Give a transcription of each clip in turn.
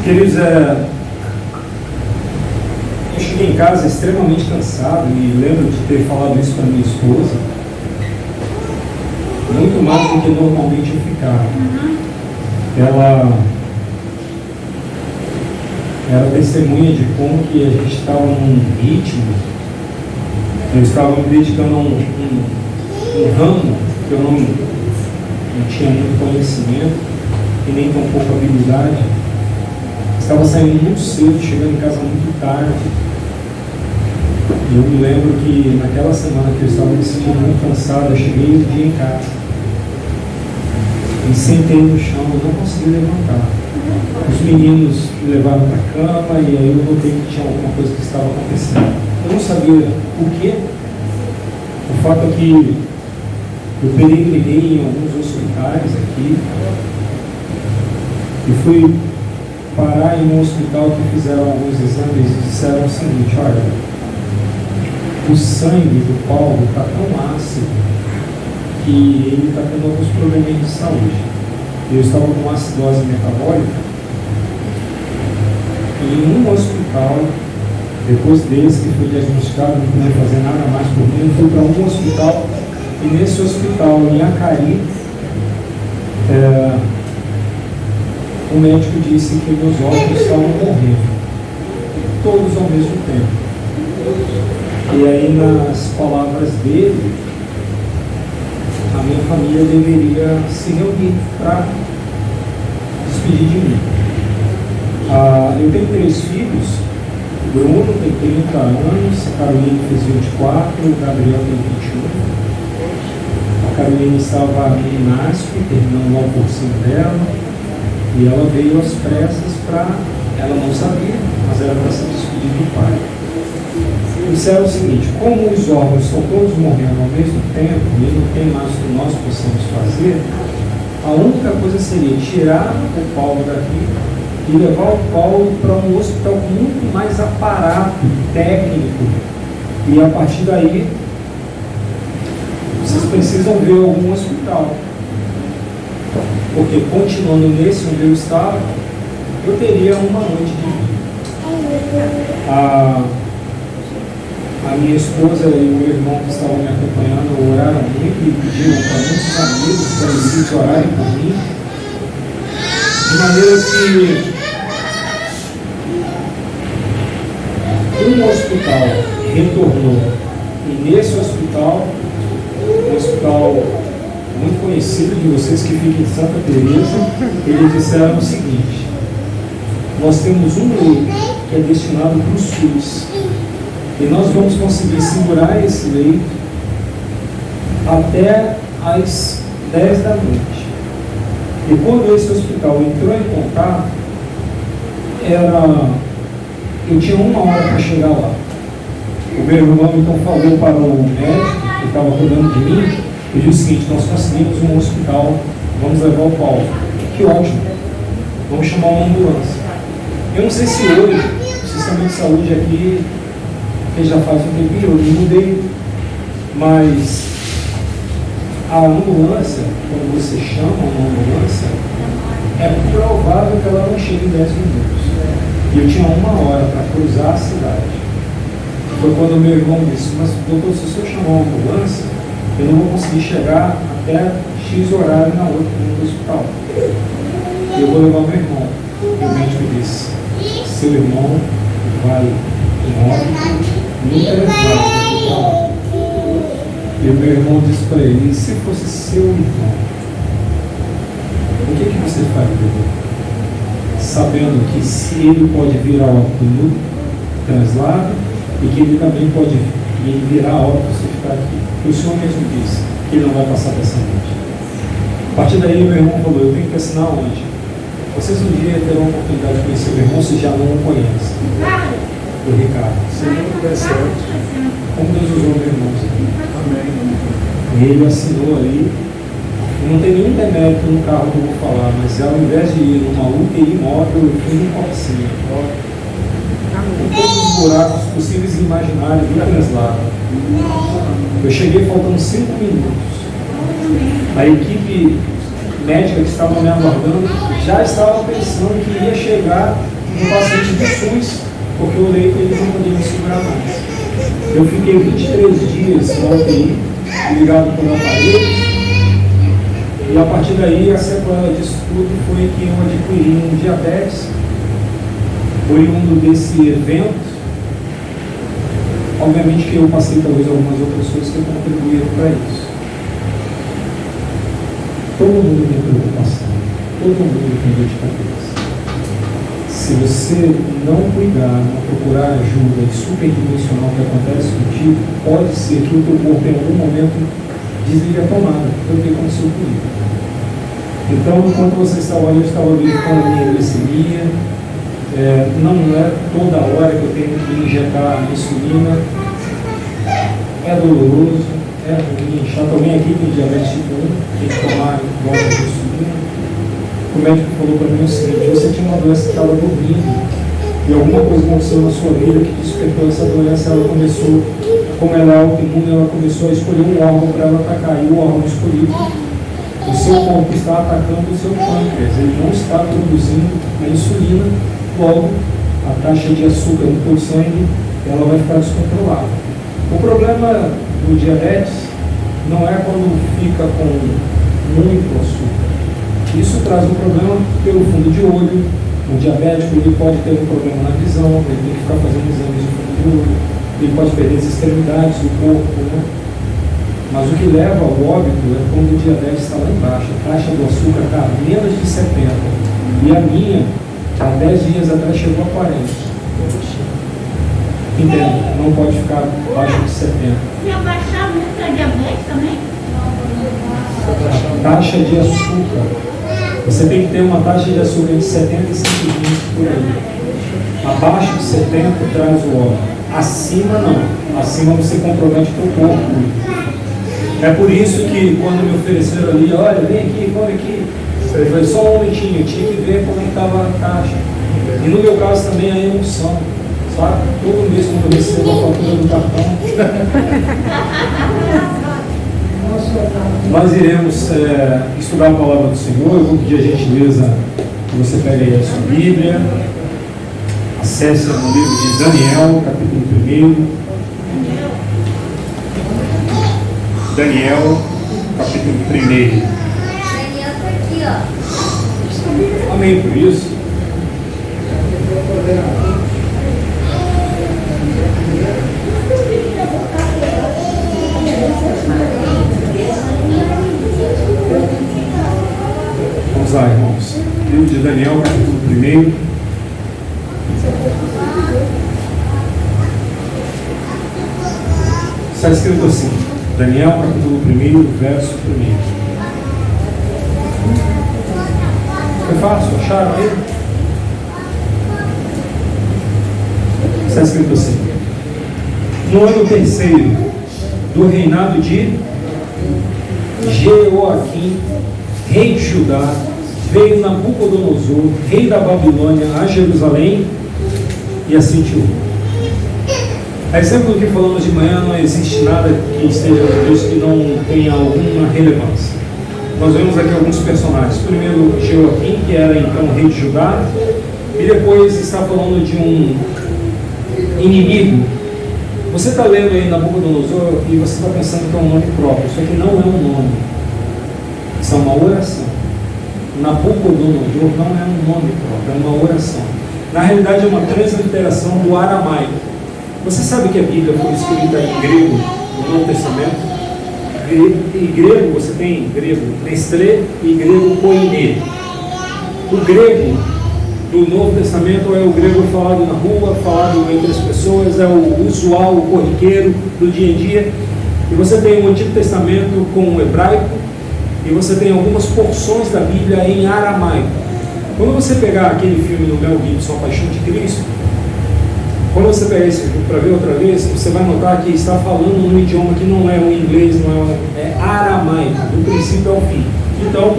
Queridos, eu cheguei em casa extremamente cansado e lembro de ter falado isso para minha esposa, muito mais do que normalmente eu ficava. Ela era testemunha de como que a gente estava num ritmo. Eu estava me dedicando a um ramo que eu não tinha muito conhecimento e nem tão pouca habilidade. Estava saindo muito cedo, chegando em casa muito tarde. E eu me lembro que naquela semana que eu estava me sentindo muito cansado, eu cheguei um dia em casa. Me sentei no chão, eu não consegui levantar. Os meninos me levaram para a cama e aí eu notei que tinha alguma coisa que estava acontecendo. Eu não sabia o quê. O fato é que eu peregrinei em alguns hospitais aqui e fui parar em um hospital que fizeram alguns exames e disseram o seguinte: olha, o sangue do Paulo está tão ácido que ele está tendo alguns problemas de saúde. Eu estava com acidose metabólica e em um hospital, depois desse que foi diagnosticado, não podia fazer nada mais por mim, eu fui para um hospital e nesse hospital, em Acari, o médico disse que meus órgãos estavam morrendo, todos ao mesmo tempo. E aí, nas palavras dele, a minha família deveria se reunir para despedir de mim. Eu tenho 3 filhos. O Bruno tem 30 anos, a Carolina fez 24, o Gabriel tem 21. A Carolina estava em NASP, terminando lá o cursinho dela, e ela veio às pressas ela não sabia, mas era para se despedir do pai. Disseram o seguinte: como os órgãos estão todos morrendo ao mesmo tempo e não tem mais o que nós possamos fazer, a única coisa seria tirar o Paulo daqui e levar o Paulo para um hospital com muito mais aparato técnico, e a partir daí vocês precisam ver algum hospital, porque continuando nesse onde eu estava, eu teria uma noite de vida. A minha esposa e o meu irmão que estavam me acompanhando oraram muito e pediram para muitos amigos conhecidos orarem por mim, de maneira que um hospital retornou, e nesse hospital, um hospital muito conhecido de vocês que fica em Santa Teresa, eles disseram o seguinte: nós temos um leito que é destinado para o SUS, e nós vamos conseguir segurar esse leito até às 10 da noite. E quando esse hospital entrou em contato, eu tinha 1 hora para chegar lá. O meu irmão então falou para o médico que estava cuidando de mim e disse o seguinte: nós conseguimos um hospital, vamos levar o Paulo. Que ótimo, vamos chamar uma ambulância. Eu não sei se hoje o sistema de saúde aqui, que já faz um tempinho, eu mudei, mas a ambulância, quando você chama uma ambulância, é provável que ela não chegue em 10 minutos. E eu tinha 1 hora para cruzar a cidade. Foi quando meu irmão disse: mas doutor, se o senhor chamar uma ambulância, eu não vou conseguir chegar até X horário na outra no hospital. Eu vou levar meu irmão. E o médico disse: seu irmão vai em óbito no telefone. E o meu irmão disse para ele: e se fosse seu irmão, o que você faria? Sabendo que se ele pode vir a óbito no translado e que ele também pode virar a óbito se ficar aqui. E o senhor mesmo disse que ele não vai passar dessa noite. A partir daí, meu irmão falou: eu tenho que assinar onde? Vocês um dia terão a oportunidade de conhecer o meu irmão, se já não o conhecem. O Ricardo. Se não der certo, como Deus usou o meu irmão aqui. Amém. Ele assinou ali. Não tem nenhum demérito no carro que eu vou falar, mas ao invés de ir numa UTI móvel, eu fui num coxinha. Com todos os buracos possíveis e imaginários do translado. Eu cheguei faltando 5 minutos. A equipe médica que estava me aguardando já estava pensando que ia chegar um paciente do SUS, porque o leito eles não podiam segurar mais. Eu fiquei 23 dias na UTI, ligado por aparelhos, e a partir daí a sequela disso tudo foi que eu adquiri um diabetes, oriundo desse evento. Obviamente que eu passei talvez algumas outras coisas que contribuíram para isso. Todo mundo tem preocupação, todo mundo tem dor de cabeça. Se você não cuidar, não procurar ajuda superdimensional que acontece contigo, pode ser que o teu corpo em algum momento desligue a tomada, foi o que aconteceu comigo. Então, enquanto você estava ali, eu estava verificando a minha glicemia. Não é toda hora que eu tenho que injetar insulina. É doloroso, é ruim, chato. Alguém aqui tem diabetes tipo 1, tem que tomar dose de insulina. O médico falou para mim o seguinte: você tinha uma doença que estava dormindo e alguma coisa aconteceu na sua vida que despertou essa doença. Ela começou, como ela é autoimune, ela começou a escolher um órgão para ela atacar, e o órgão escolhido, o seu corpo está atacando o seu pâncreas, ele não está produzindo a insulina, logo a taxa de açúcar no teu sangue ela vai ficar descontrolada. O problema do diabetes não é quando fica com muito açúcar. Isso traz um problema pelo fundo de olho. O diabético ele pode ter um problema na visão, ele tem que ficar fazendo exames de fundo de olho, ele pode perder as extremidades do corpo, né? Mas o que leva ao óbito é quando o diabetes está lá embaixo, a taxa do açúcar está a menos de 70. E a minha, há 10 dias atrás, chegou a 40. Entendo, não pode ficar abaixo de 70. Se abaixar muito a diabetes também? A taxa de açúcar, você tem que ter uma taxa de açúcar de 70 e 120 por aí. Abaixo de 70 traz o óbito. Acima não. Acima você compromete o teu corpo. É por isso que quando me ofereceram ali, olha, vem aqui, come aqui, eu falei, só um momentinho, eu tinha que ver como estava a taxa. E no meu caso também a emoção, sabe? Todo mês quando eu recebo a fatura do cartão, nós iremos estudar a palavra do Senhor. Eu vou pedir a gentileza que você pegue aí a sua Bíblia, acesse no livro de Daniel, capítulo 1. Daniel, capítulo 1. Daniel está aqui, ó. Amém por isso. Vamos lá, irmãos. Livro de Daniel, capítulo 1. Está escrito assim. Daniel, capítulo 1, verso 1. Foi fácil, acharam aí? Está escrito assim: no ano terceiro do reinado de Jeoaquim, rei de Judá, veio Nabucodonosor, rei da Babilônia, a Jerusalém e a Sitiou. A exemplo do que falamos de manhã, não existe nada que esteja no Deus que não tenha alguma relevância. Nós vemos aqui alguns personagens. Primeiro, Jeoaquim, que era então rei de Judá, e depois está falando de um inimigo. Você está lendo aí Nabucodonosor e você está pensando que é um nome próprio. Isso aqui não é um nome, isso é uma oração. Nabucodonosor não é um nome próprio, é uma oração. Na realidade é uma transliteração do aramaico. Você sabe que a Bíblia foi escrita em grego no Novo Testamento? Em grego você tem grego nestre e grego koiné. O grego do Novo Testamento é o grego falado na rua, falado entre as pessoas, é o usual, o corriqueiro do dia a dia. E você tem o Antigo Testamento com o hebraico, e você tem algumas porções da Bíblia em aramaico. Quando você pegar aquele filme do Mel Gibson, A Paixão de Cristo, quando você pegar esse filme para ver outra vez, você vai notar que está falando num idioma que não é o inglês, é aramaico, do princípio ao fim. Então,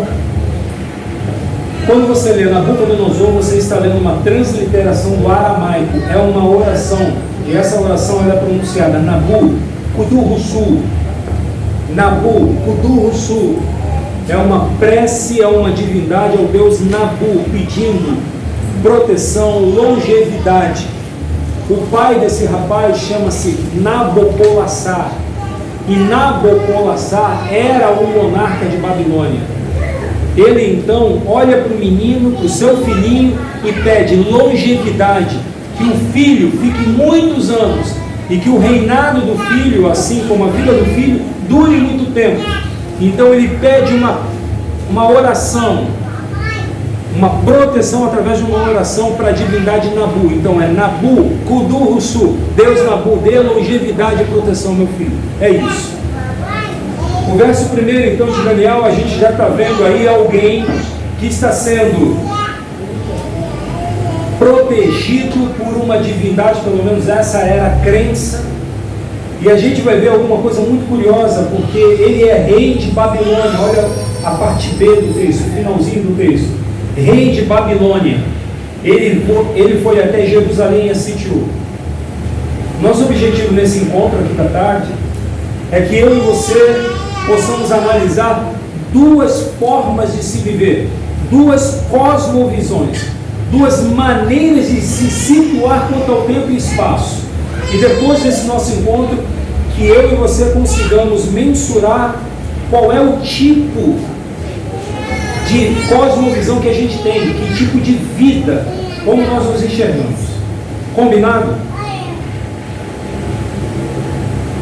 quando você lê Nabucodonosor, você está lendo uma transliteração do aramaico, é uma oração, e essa oração ela é pronunciada Nabu, Kudurrusu, Nabu, Kudurrusu. É uma prece a uma divindade, ao deus Nabu, pedindo proteção, longevidade. O pai desse rapaz chama-se Nabopolassar. E Nabopolassar era o monarca de Babilônia. Ele então olha para o menino, para o seu filhinho, e pede longevidade, que o filho fique muitos anos, e que o reinado do filho, assim como a vida do filho, dure muito tempo. Então ele pede uma oração, uma proteção através de uma oração para a divindade Nabu. Então é Nabu, Kudu-Russu, Deus Nabu, dê longevidade e proteção, meu filho. É isso. O verso 1 então de Daniel, a gente já está vendo aí alguém que está sendo protegido por uma divindade, pelo menos essa era a crença. E a gente vai ver alguma coisa muito curiosa, porque ele é rei de Babilônia. Olha a parte B do texto, o finalzinho do texto. Rei de Babilônia. Ele foi até Jerusalém e a sitiou. Nosso objetivo nesse encontro aqui da tarde é que eu e você possamos analisar duas formas de se viver, duas cosmovisões, duas maneiras de se situar quanto ao tempo e espaço. E depois desse nosso encontro, que eu e você consigamos mensurar qual é o tipo de cosmovisão que a gente tem, que tipo de vida, como nós nos enxergamos. Combinado?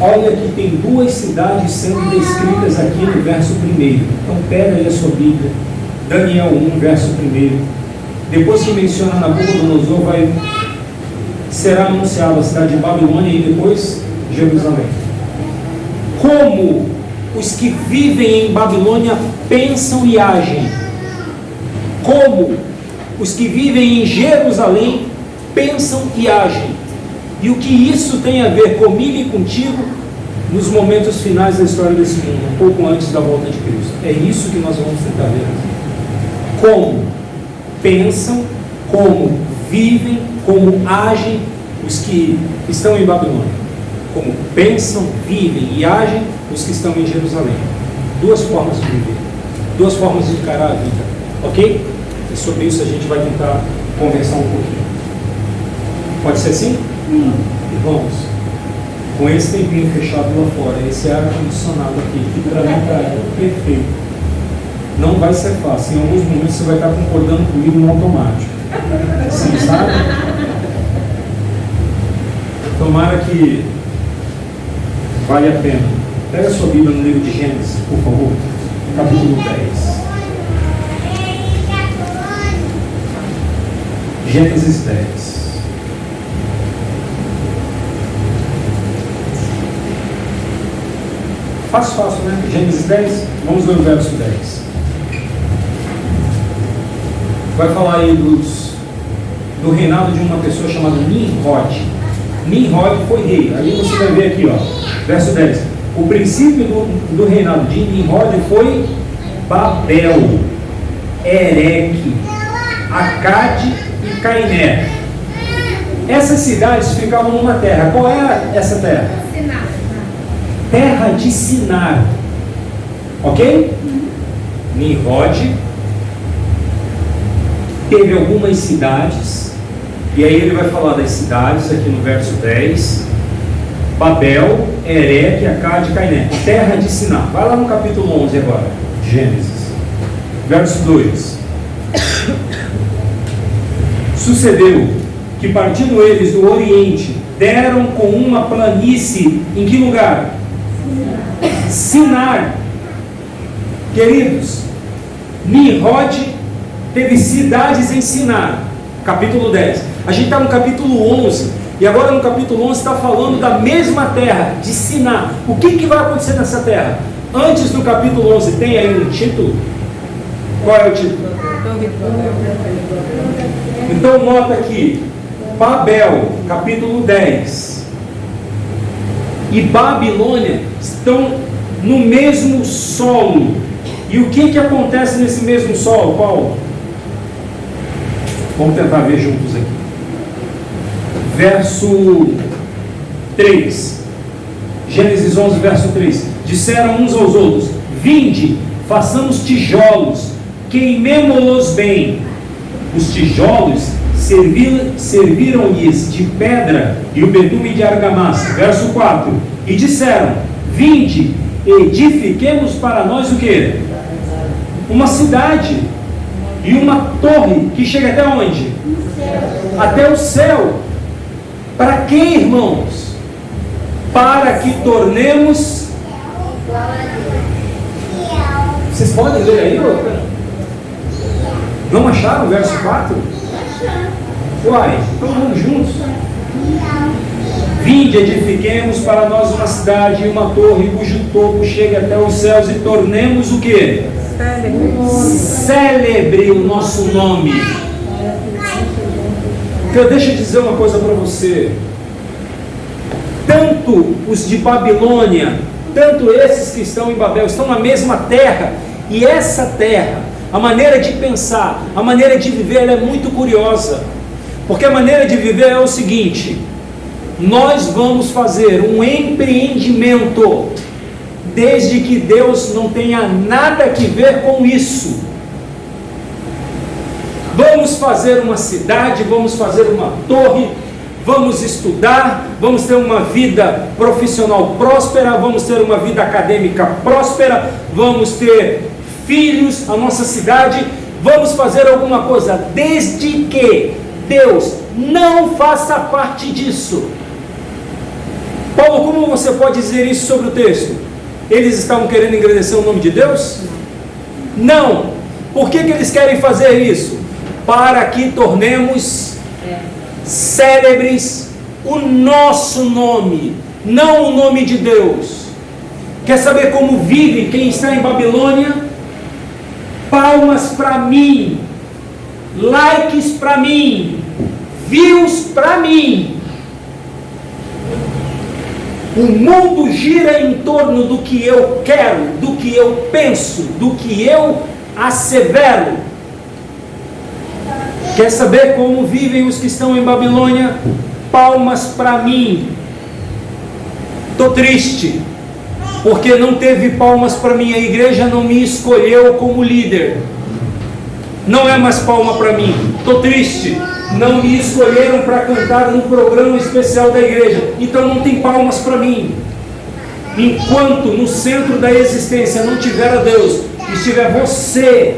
Olha que tem duas cidades sendo descritas aqui no verso 1. Então pega aí a sua Bíblia, Daniel 1, verso 1. Depois que menciona Nabucodonosor, será anunciada a cidade de Babilônia e depois Jerusalém. Como os que vivem em Babilônia pensam e agem. Como os que vivem em Jerusalém pensam e agem. E o que isso tem a ver comigo e contigo nos momentos finais da história desse mundo, um pouco antes da volta de Cristo. É isso que nós vamos tentar ver aqui. Como pensam, como vivem, como agem os que estão em Babilônia. Como pensam, vivem e agem os que estão em Jerusalém. Duas formas de viver, duas formas de encarar a vida, ok? E sobre isso a gente vai tentar conversar um pouquinho. Pode ser assim? Irmãos, com esse tempinho fechado lá fora, esse ar-condicionado aqui, que para mim está perfeito. Não vai ser fácil. Em alguns momentos você vai estar concordando comigo no automático. Assim, sabe? Tomara que vale a pena. Pega a sua Bíblia no livro de Gênesis, por favor, capítulo 10. Gênesis 10. Fácil, né? Gênesis 10, vamos ler o verso 10. Vai falar aí do reinado de uma pessoa chamada Nimrod. Nimrod foi rei. Aí você vai ver aqui, ó, verso 10. O princípio do reinado de Nimrod foi Babel, Ereque, Acade e Cainé. Essas cidades ficavam numa terra. Qual é essa terra? Terra de Sinar. Ok? Nimrod teve algumas cidades, e aí ele vai falar das cidades aqui no verso 10. Babel, Ereque, Acade e Cainé. Terra de Sinar. Vai lá no capítulo 11 agora, Gênesis. Verso 2. Sucedeu que, partindo eles do Oriente, deram com uma planície. Em que lugar? Sinar. Queridos, Nimrod teve cidades em Sinar. Capítulo 10. A gente está no capítulo 11. E agora no capítulo 11 está falando da mesma terra, de Sinar. O que vai acontecer nessa terra? Antes do capítulo 11 tem aí um título. Qual é o título? Então nota aqui, Babel, capítulo 10 e Babilônia estão no mesmo solo. E o que acontece nesse mesmo solo, Paulo? Vamos tentar ver juntos aqui. Verso 3. Gênesis 11, verso 3. Disseram uns aos outros: vinde, façamos tijolos, queimemo-los bem. Os tijolos serviram-lhes de pedra e o betume de argamassa. Verso 4. E disseram: vinde, edifiquemos para nós o quê? Uma cidade e uma torre que chega até onde? Até o céu. Para quê, irmãos? Para que tornemos... Vocês podem ler aí? Não acharam o verso 4? Uai, então vamos juntos. Vinde, edifiquemos para nós uma cidade e uma torre cujo topo chegue até os céus e tornemos o quê? Célebre o nosso nome. Então deixa eu dizer uma coisa para você. Tanto os de Babilônia, tanto esses que estão em Babel, estão na mesma terra. E essa terra, a maneira de pensar, a maneira de viver, ela é muito curiosa. Porque a maneira de viver é o seguinte: nós vamos fazer um empreendimento, desde que Deus não tenha nada a ver com isso. Vamos fazer uma cidade, vamos fazer uma torre, vamos estudar, vamos ter uma vida profissional próspera, vamos ter uma vida acadêmica próspera, vamos ter filhos, a nossa cidade, vamos fazer alguma coisa, desde que Deus não faça parte disso. Paulo, como você pode dizer isso sobre o texto? Eles estavam querendo engrandecer o nome de Deus? Não. Por que eles querem fazer isso? Para que tornemos célebres o nosso nome, não o nome de Deus. Quer saber como vive quem está em Babilônia? Palmas para mim, likes para mim, views para mim. O mundo gira em torno do que eu quero, do que eu penso, do que eu assevero. Quer saber como vivem os que estão em Babilônia? Palmas para mim. Estou triste, porque não teve palmas para mim. A igreja não me escolheu como líder. Não é mais palma para mim. Estou triste. Não me escolheram para cantar no programa especial da igreja. Então não tem palmas para mim. Enquanto no centro da existência não tiver a Deus, estiver você,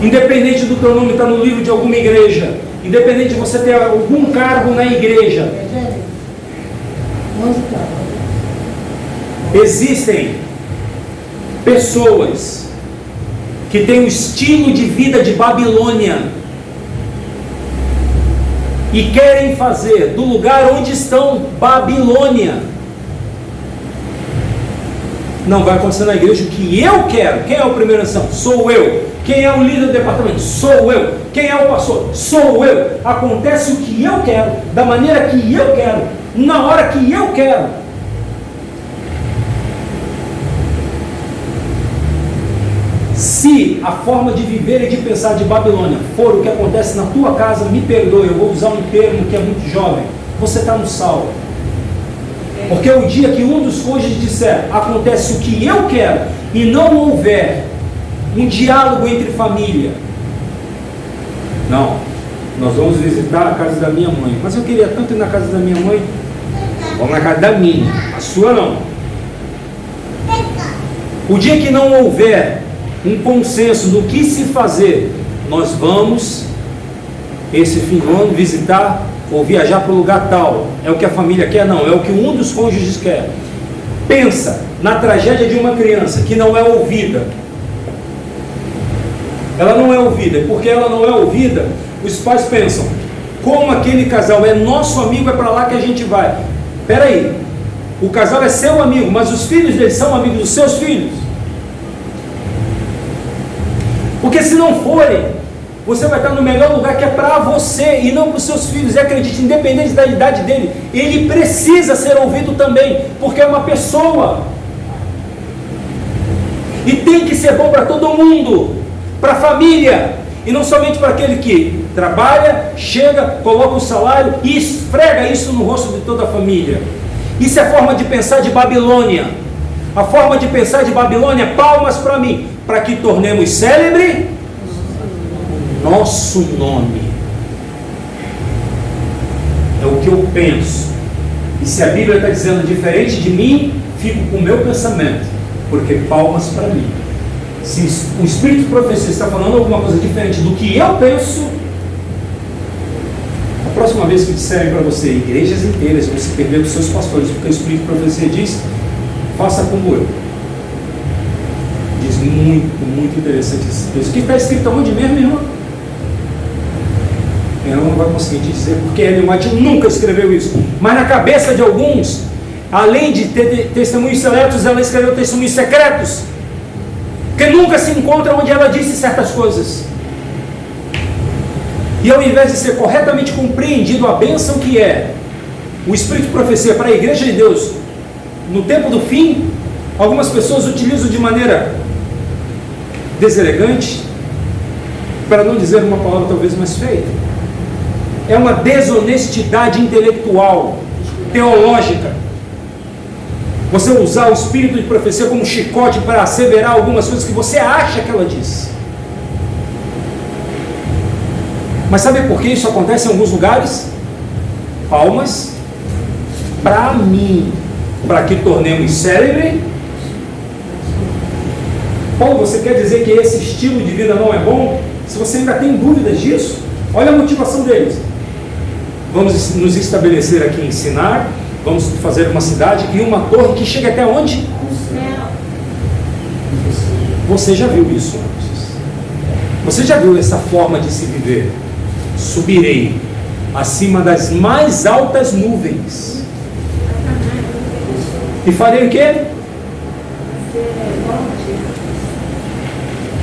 independente do teu nome estar no livro de alguma igreja, independente de você ter algum cargo na igreja, existem pessoas que têm o estilo de vida de Babilônia e querem fazer do lugar onde estão Babilônia. Não vai acontecer na igreja o que eu quero. Quem é o primeiro ancião? Sou eu. Quem é o líder do departamento? Sou eu. Quem é o pastor? Sou eu. Acontece o que eu quero, da maneira que eu quero, na hora que eu quero. Se a forma de viver e de pensar de Babilônia for o que acontece na tua casa, me perdoe, eu vou usar um termo que é muito jovem, você está no salvo. Porque o dia que um dos cônjuges disser, acontece o que eu quero, e não houver um diálogo entre família, não, nós vamos visitar a casa da minha mãe, mas eu queria tanto ir na casa da minha mãe, vamos na casa da minha, a sua não. O dia que não houver um consenso do que se fazer, nós vamos, esse fim do ano, visitar ou viajar para o lugar tal. É o que a família quer? Não, é o que um dos cônjuges quer. Pensa na tragédia de uma criança que não é ouvida. Ela não é ouvida, e porque ela não é ouvida, os pais pensam, como aquele casal é nosso amigo, é para lá que a gente vai. Espera aí, o casal é seu amigo, mas os filhos deles são amigos dos seus filhos? Porque se não forem, você vai estar no melhor lugar, que é para você e não para os seus filhos. E acredite, independente da idade dele, ele precisa ser ouvido também, porque é uma pessoa. E tem que ser bom para todo mundo, para a família, e não somente para aquele que trabalha, chega, coloca o salário e esfrega isso no rosto de toda a família. Isso é forma de pensar de Babilônia. A forma de pensar de Babilônia, palmas para mim, para que tornemos célebre nosso nome. É o que eu penso. E se a Bíblia está dizendo diferente de mim, fico com o meu pensamento, porque palmas para mim. Se o Espírito de profecia está falando alguma coisa diferente do que eu penso, a próxima vez que disserem para você, igrejas inteiras vão se perder dos seus pastores, porque o Espírito de profecia diz, faça como eu. Diz muito interessante esse texto. O que está escrito aonde mesmo, irmão? Eu não vai conseguir te dizer, porque Ellen White nunca escreveu isso. Mas na cabeça de alguns, além de ter testemunhos seletos, ela escreveu testemunhos secretos, que nunca se encontram onde ela disse certas coisas. E ao invés de ser corretamente compreendido a bênção que é o Espírito de profecia para a igreja de Deus no tempo do fim, algumas pessoas utilizam de maneira deselegante, para não dizer uma palavra talvez mais feia. É uma desonestidade intelectual, teológica. Você usar o Espírito de profecia como chicote para asseverar algumas coisas que você acha que ela diz. Mas sabe por que isso acontece em alguns lugares? Palmas para mim, para que tornemos célebre. Paulo, você quer dizer que esse estilo de vida não é bom? Se você ainda tem dúvidas disso, olha a motivação deles. Vamos nos estabelecer aqui em Sinar, vamos fazer uma cidade e uma torre que chega até onde? O céu. Você já viu isso antes? Você já viu essa forma de se viver? Subirei acima das mais altas nuvens e farei o quê?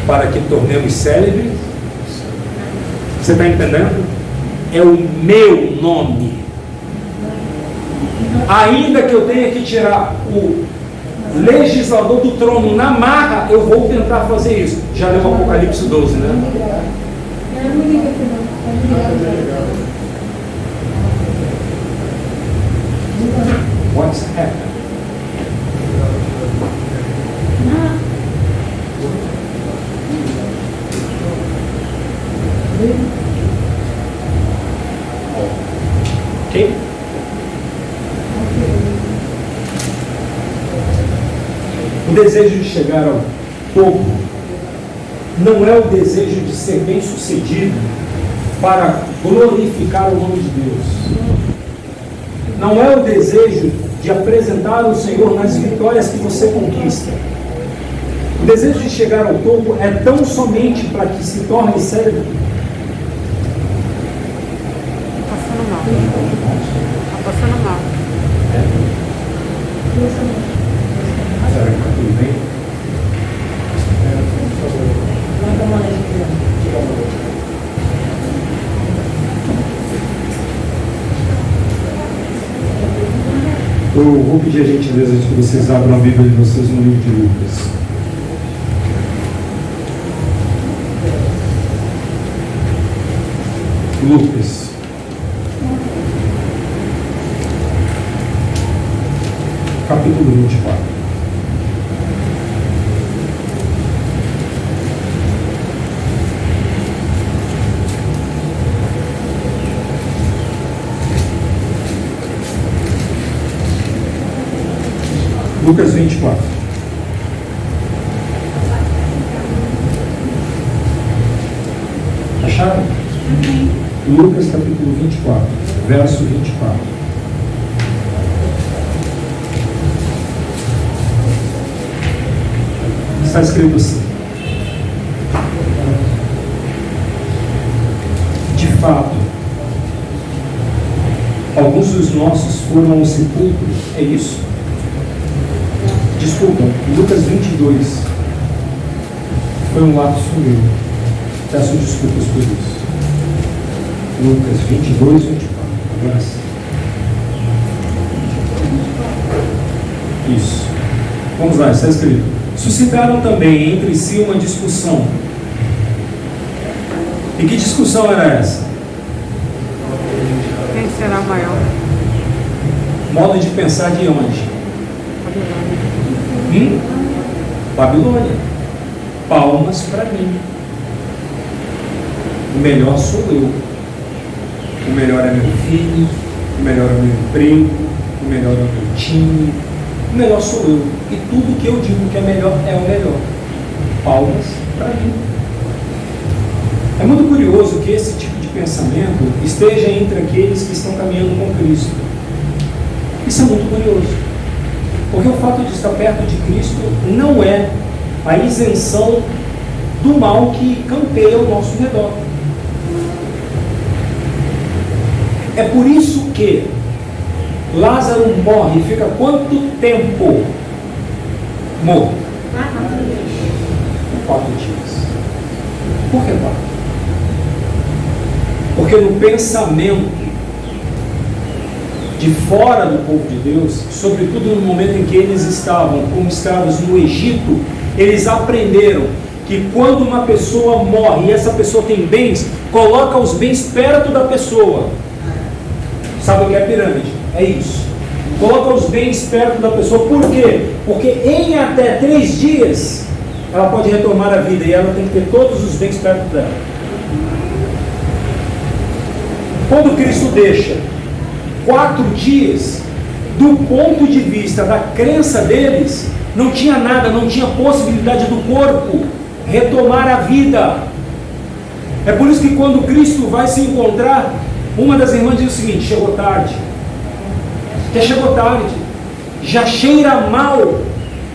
Para que tornemos célebres. Você está entendendo? É o meu nome. Ainda que eu tenha que tirar o legislador do trono na marra, eu vou tentar fazer isso. Já leu o Apocalipse 12, né? What's happened? Ok? O desejo de chegar ao topo não é o desejo de ser bem sucedido para glorificar o nome de Deus. Não é o desejo de apresentar o Senhor nas vitórias que você conquista. O desejo de chegar ao topo é tão somente para que se torne célebre. Passando mal. Está passando mal. Será que está tudo bem? Eu vou pedir a gentileza de que vocês abram a Bíblia de vocês no livro de Lucas. Lucas. Capítulo 24. Lucas 24. Acharam? Lucas capítulo 24, verso 24. Está escrito assim: de fato, alguns dos nossos foram ao sepulcro. É isso? Desculpa, Lucas 22. Foi um lapso meu. Peço desculpas por isso. Lucas 22, 24. Agora sim. Isso. Vamos lá, está escrito: suscitaram também entre si uma discussão. E que discussão era essa? Quem será o maior? Modo de pensar de onde? Babilônia. Palmas para mim. O melhor sou eu. O melhor é meu filho. O melhor é meu emprego. O melhor é o meu time. O melhor sou eu. E tudo que eu digo que é melhor é o melhor. Palmas para mim. É muito curioso que esse tipo de pensamento esteja entre aqueles que estão caminhando com Cristo. Isso é muito curioso. Porque o fato de estar perto de Cristo não é a isenção do mal que campeia ao nosso redor. É por isso que Lázaro morre. Fica quanto tempo morto? 4 dias. Por que 4? Porque no pensamento de fora do povo de Deus, sobretudo no momento em que eles estavam como escravos no Egito, eles aprenderam que quando uma pessoa morre e essa pessoa tem bens, coloca os bens perto da pessoa. Sabe o que é pirâmide? É isso. Coloca os bens perto da pessoa. Por quê? Porque em até 3 dias ela pode retomar a vida e ela tem que ter todos os bens perto dela. Quando Cristo deixa 4 dias, do ponto de vista da crença deles, não tinha nada, não tinha possibilidade do corpo retomar a vida. É por isso que quando Cristo vai se encontrar, uma das irmãs diz o seguinte: chegou tarde. Já chegou tarde, já cheira mal,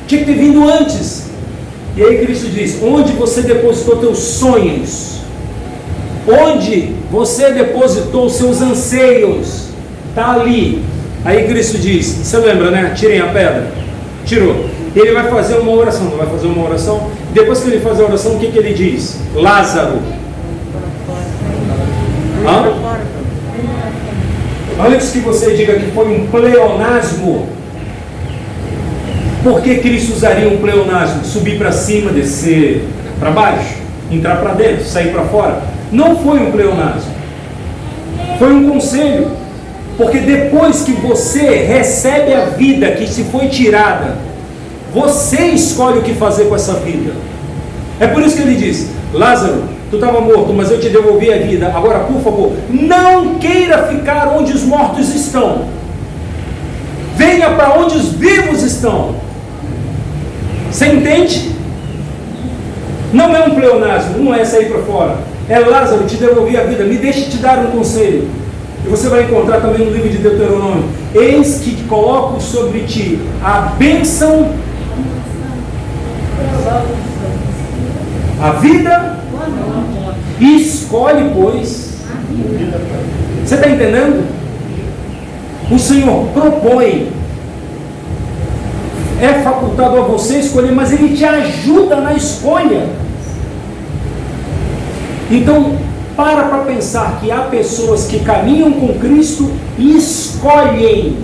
tinha que ter vindo antes. E aí Cristo diz: onde você depositou teus sonhos? Onde você depositou seus anseios? Está ali. Aí Cristo diz, você lembra, né? Tirem a pedra. Tirou. Ele vai fazer uma oração, não vai fazer uma oração? Depois que ele faz a oração, o que ele diz? Lázaro. Antes que você diga que foi um pleonasmo, por que Cristo usaria um pleonasmo? Subir para cima, descer para baixo, entrar para dentro, sair para fora? Não foi um pleonasmo. Foi um conselho. Porque depois que você recebe a vida que se foi tirada, você escolhe o que fazer com essa vida. É por isso que ele diz: Lázaro, tu estava morto, mas eu te devolvi a vida. Agora, por favor, não queira ficar onde os mortos estão. Venha para onde os vivos estão. Você entende? Não é um pleonasmo, não é sair para fora. É: Lázaro, te devolvi a vida, me deixe te dar um conselho. E você vai encontrar também no livro de Deuteronômio: eis que coloco sobre ti a bênção, a vida, e escolhe, pois. Você está entendendo? O Senhor propõe, é facultado a você escolher, mas Ele te ajuda na escolha. Então, para pensar que há pessoas que caminham com Cristo e escolhem.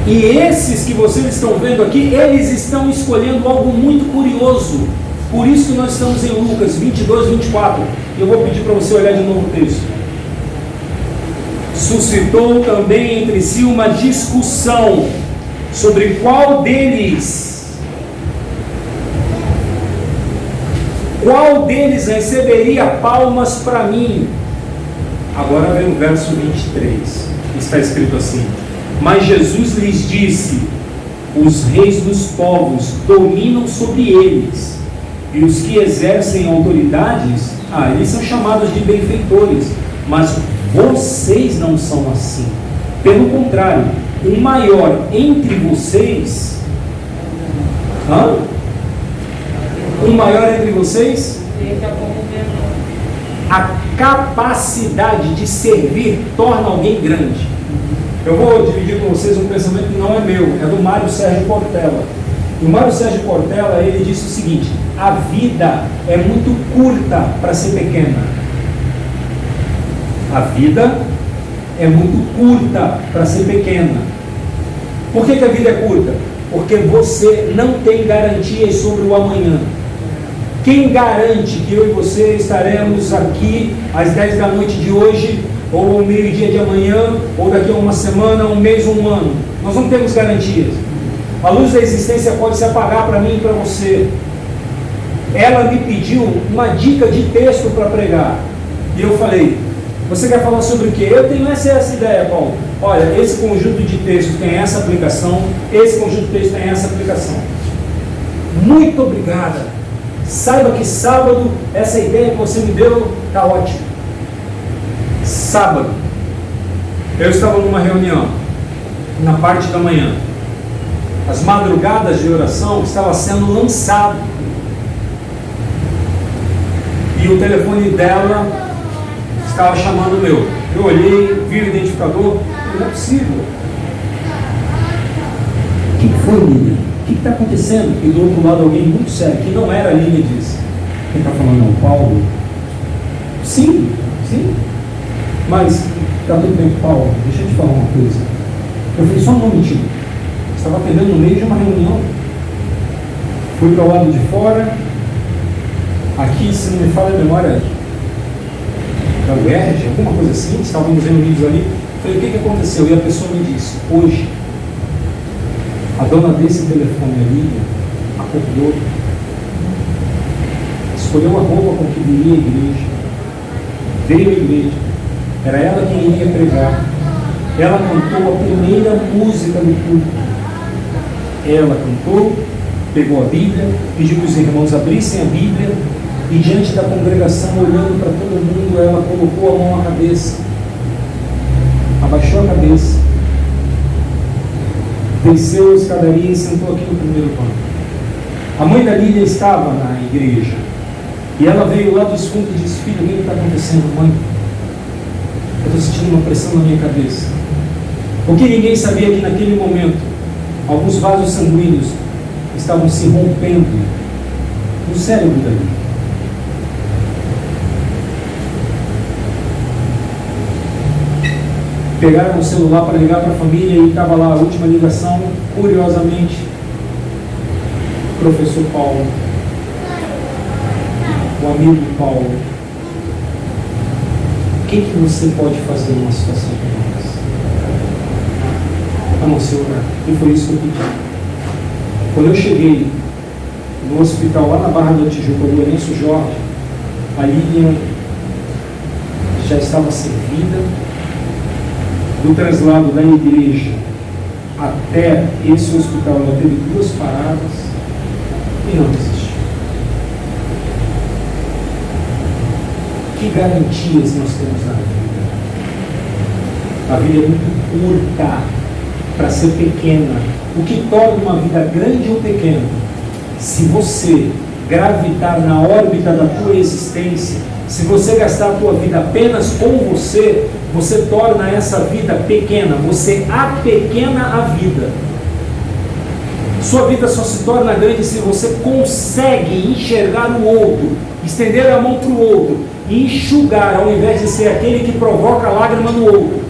E esses que vocês estão vendo aqui, eles estão escolhendo algo muito curioso. Por isso que nós estamos em Lucas 22, 24. Eu vou pedir para você olhar de novo o texto. Suscitou também entre si uma discussão sobre qual deles receberia palmas para mim. Agora vem o verso 23. Está escrito assim: mas Jesus lhes disse: os reis dos povos dominam sobre eles, e os que exercem autoridades, eles são chamados de benfeitores, mas vocês não são assim. Pelo contrário, o maior entre vocês, o maior entre vocês, a capacidade de servir torna alguém grande. Eu vou dividir com vocês um pensamento que não é meu, é do Mário Sérgio Cortella. O Mário Sérgio Cortella, ele disse o seguinte: a vida é muito curta para ser pequena. A vida é muito curta para ser pequena. Por que a vida é curta? Porque você não tem garantias sobre o amanhã. Quem garante que eu e você estaremos aqui às 10 da noite de hoje, ou ao meio-dia de amanhã, ou daqui a uma semana, um mês ou um ano? Nós não temos garantias. A luz da existência pode se apagar para mim e para você. Ela me pediu uma dica de texto para pregar. E eu falei, você quer falar sobre o quê? Eu tenho essa ideia, Paulo. Olha, esse conjunto de textos tem essa aplicação, esse conjunto de textos tem essa aplicação. Muito obrigada. Saiba que sábado, essa ideia que você me deu está ótima. Sábado, eu estava numa reunião, na parte da manhã. As madrugadas de oração estavam sendo lançado. E o telefone dela estava chamando o meu. Eu olhei, vi o identificador, não é possível. O que foi, Lívia? O que está acontecendo? E do outro lado alguém muito sério, que não era a Lívia, disse. Quem está falando é o Paulo? Sim. Mas, está tudo bem, Paulo, deixa eu te falar uma coisa. Eu falei, só um momentinho. Estava atendendo no meio de uma reunião. Fui para o lado de fora. Aqui, se não me falha a memória, da UERJ, alguma coisa assim, estávamos reunidos ali. Falei, o que aconteceu? E a pessoa me disse, hoje, a dona desse telefone ali acordou, escolheu a roupa com que viria à igreja, veio à igreja, era ela quem iria pregar. Ela cantou a primeira música do culto. Ela cantou, pegou a Bíblia, pediu que os irmãos abrissem a Bíblia e diante da congregação, olhando para todo mundo, ela colocou a mão na cabeça, abaixou a cabeça, desceu a escadaria e sentou aqui no primeiro banco. A mãe da Lília estava na igreja e ela veio lá dos fundos e disse, filho, o que está acontecendo, mãe? Eu estou sentindo uma pressão na minha cabeça. O que ninguém sabia é que naquele momento alguns vasos sanguíneos estavam se rompendo no cérebro da Lília. Pegaram o celular para ligar para a família e estava lá a última ligação, curiosamente, o professor Paulo, o amigo Paulo. O que você pode fazer numa situação como essa? A não ser orar. E foi isso que eu pedi. Quando eu cheguei no hospital lá na Barra da Tijuca, do Lourenço Jorge, a Lilian já estava servida. Do translado da igreja até esse hospital, ela teve 2 paradas e não desistiu. Que garantias nós temos na vida? A vida é muito curta para ser pequena. O que torna uma vida grande ou pequena? Se você gravitar na órbita da tua existência, se você gastar a tua vida apenas com você, você torna essa vida pequena, você apequena a vida. Sua vida só se torna grande se você consegue enxergar o outro, estender a mão para o outro e enxugar, ao invés de ser aquele que provoca a lágrima no outro.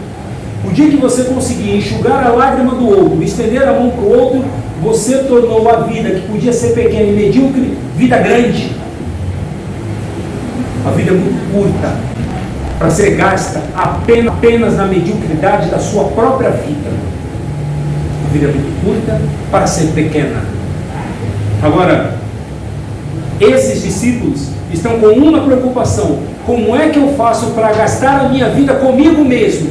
O dia que você conseguir enxugar a lágrima do outro, estender a mão para o outro, você tornou a vida que podia ser pequena e medíocre, vida grande. A vida é muito curta para ser gasta apenas na mediocridade da sua própria vida. A vida é muito curta para ser pequena. Agora, esses discípulos estão com uma preocupação: como é que eu faço para gastar a minha vida comigo mesmo?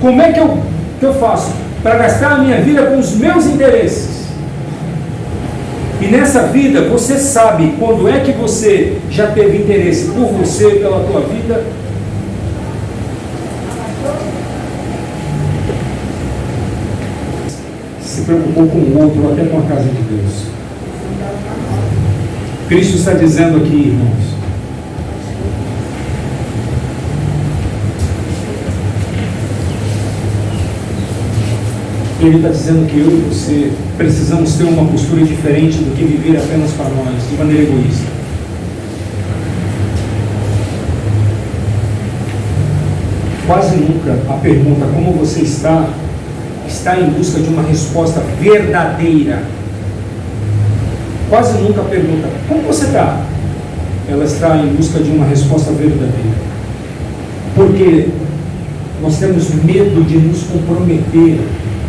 Como é que eu faço para gastar a minha vida com os meus interesses? E nessa vida, você sabe quando é que você já teve interesse por você, pela tua vida? Se preocupou com o outro, até com a casa de Deus. Cristo está dizendo aqui, irmãos, Ele está dizendo que eu e você precisamos ter uma postura diferente do que viver apenas para nós, de maneira egoísta. Quase nunca a pergunta como você está em busca de uma resposta verdadeira. Quase nunca a pergunta como você está, ela está em busca de uma resposta verdadeira. Porque nós temos medo de nos comprometer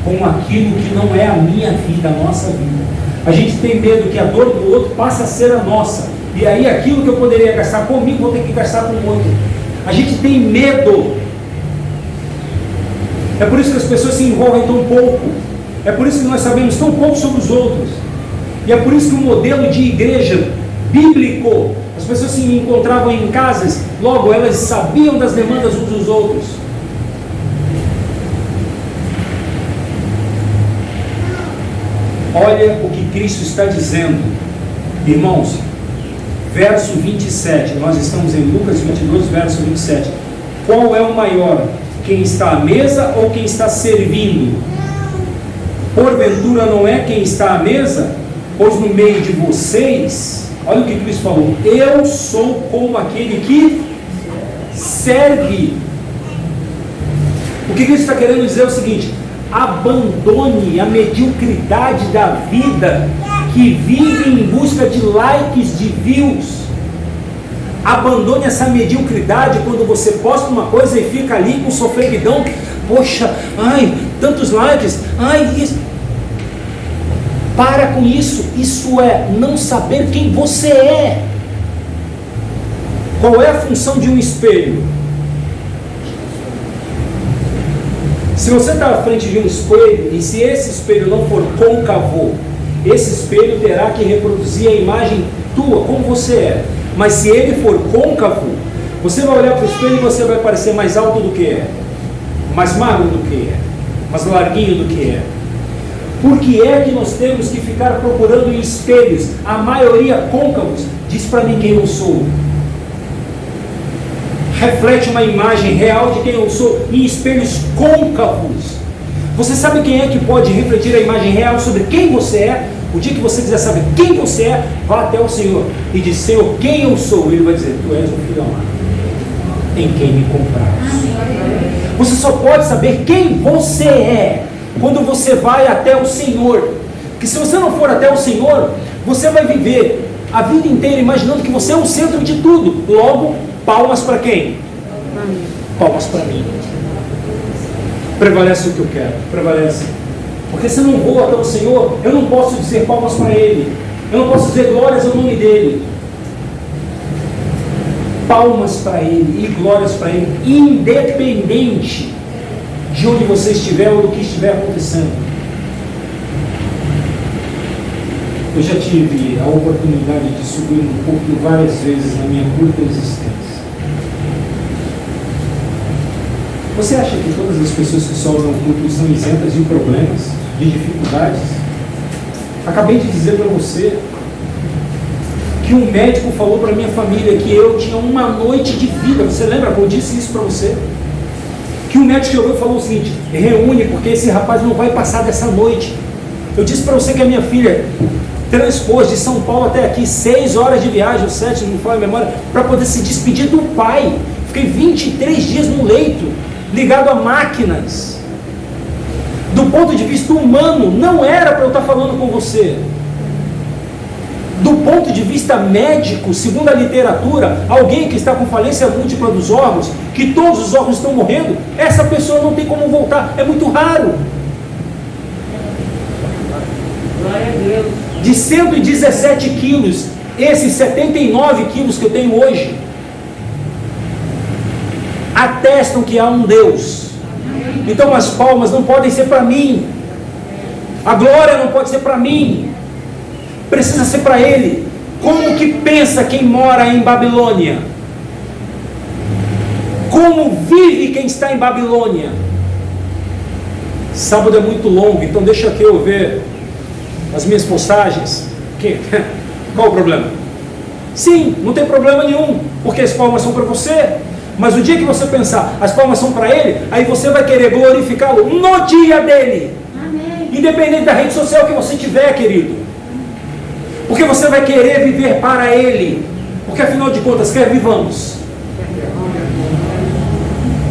com aquilo que não é a minha vida, a nossa vida. A gente tem medo que a dor do outro passe a ser a nossa. E aí aquilo que eu poderia gastar comigo, vou ter que gastar com o outro. A gente tem medo. É por isso que as pessoas se envolvem tão pouco. É por isso que nós sabemos tão pouco sobre os outros. E é por isso que o modelo de igreja bíblico, as pessoas se encontravam em casas, logo elas sabiam das demandas uns dos outros. Olha o que Cristo está dizendo, irmãos, verso 27, nós estamos em Lucas 22, verso 27. Qual é o maior? Quem está à mesa ou quem está servindo? Porventura não é quem está à mesa? Pois no meio de vocês, olha o que Cristo falou, eu sou como aquele que serve. O que Cristo está querendo dizer é o seguinte: abandone a mediocridade da vida que vive em busca de likes, de views. Abandone essa mediocridade quando você posta uma coisa e fica ali com sofreguidão. Poxa, ai, tantos likes, ai, isso. Para com isso. Isso é não saber quem você é. Qual é a função de um espelho? Se você está à frente de um espelho, e se esse espelho não for côncavo, esse espelho terá que reproduzir a imagem tua, como você é. Mas se ele for côncavo, você vai olhar para o espelho e você vai parecer mais alto do que é, mais magro do que é, mais larguinho do que é. Por que é que nós temos que ficar procurando em espelhos, a maioria côncavos? Diz para mim quem eu sou. Reflete uma imagem real de quem eu sou em espelhos côncavos. Você sabe quem é que pode refletir a imagem real sobre quem você é? O dia que você quiser saber quem você é, vá até o Senhor e diz: Senhor, quem eu sou? Ele vai dizer: tu és o filho amado, em quem me compraste. Você só pode saber quem você é quando você vai até o Senhor. Porque se você não for até o Senhor, você vai viver a vida inteira imaginando que você é o centro de tudo. Logo, palmas para quem? Palmas para mim. Prevalece o que eu quero, prevalece. Porque se eu não vou até o Senhor, eu não posso dizer palmas para Ele, eu não posso dizer glórias ao nome dEle. Palmas para Ele e glórias para Ele, independente de onde você estiver ou do que estiver acontecendo. Eu já tive a oportunidade de subir um púlpito várias vezes na minha curta existência. Você acha que todas as pessoas que sobram no púlpito são isentas de problemas, de dificuldades? Acabei de dizer para você que um médico falou para minha família que eu tinha uma noite de vida. Você lembra que eu disse isso para você? Que o médico chegou e falou o seguinte: reúne, porque esse rapaz não vai passar dessa noite. Eu disse para você que a minha filha transpôs de São Paulo até aqui 6 horas de viagem, ou 7, não foi a memória, para poder se despedir do pai. Fiquei 23 dias no leito, ligado a máquinas. Do ponto de vista humano, não era para eu estar falando com você. Do ponto de vista médico, segundo a literatura, alguém que está com falência múltipla dos órgãos, que todos os órgãos estão morrendo, essa pessoa não tem como voltar, é muito raro. Glória a Deus. De 117 quilos, esses 79 quilos que eu tenho hoje, atestam que há um Deus. Então as palmas não podem ser para mim, a glória não pode ser para mim, precisa ser para Ele. Como que pensa quem mora em Babilônia? Como vive quem está em Babilônia? Sábado é muito longo, então deixa aqui eu ver as minhas postagens. Qual o problema? Sim, não tem problema nenhum, porque as palmas são para você. Mas o dia que você pensar, as palmas são para Ele, aí você vai querer glorificá-lo no dia dele. Amém. Independente da rede social que você tiver, querido. Porque você vai querer viver para Ele. Porque afinal de contas, quer vivamos,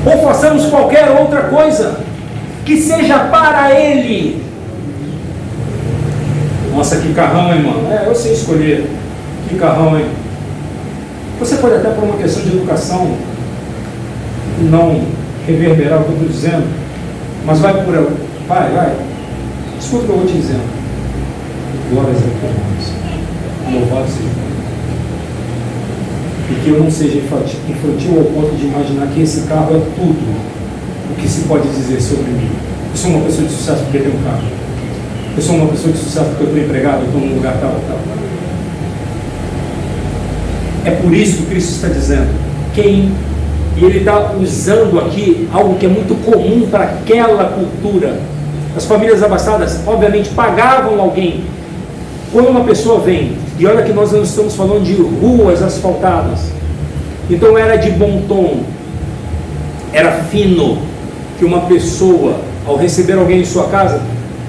ou façamos qualquer outra coisa que seja para Ele. Nossa, que carrão, hein, mano? Eu sei escolher. Que carrão, hein? Você pode até, por uma questão de educação, não reverberar o que eu estou dizendo, mas vai Vai. Escuta o que eu vou te dizendo. Glórias a Deus. Louvado seja o Deus. E que eu não seja infantil ao ponto de imaginar que esse carro é tudo o que se pode dizer sobre mim. Eu sou uma pessoa de sucesso porque tenho um carro. Eu sou uma pessoa de sucesso porque eu estou empregado, eu estou num lugar tal. É por isso que Cristo está dizendo, e ele está usando aqui algo que é muito comum para aquela cultura. As famílias abastadas, obviamente, pagavam alguém. Quando uma pessoa vem, e olha que nós não estamos falando de ruas asfaltadas, então era de bom tom, era fino, que uma pessoa, ao receber alguém em sua casa,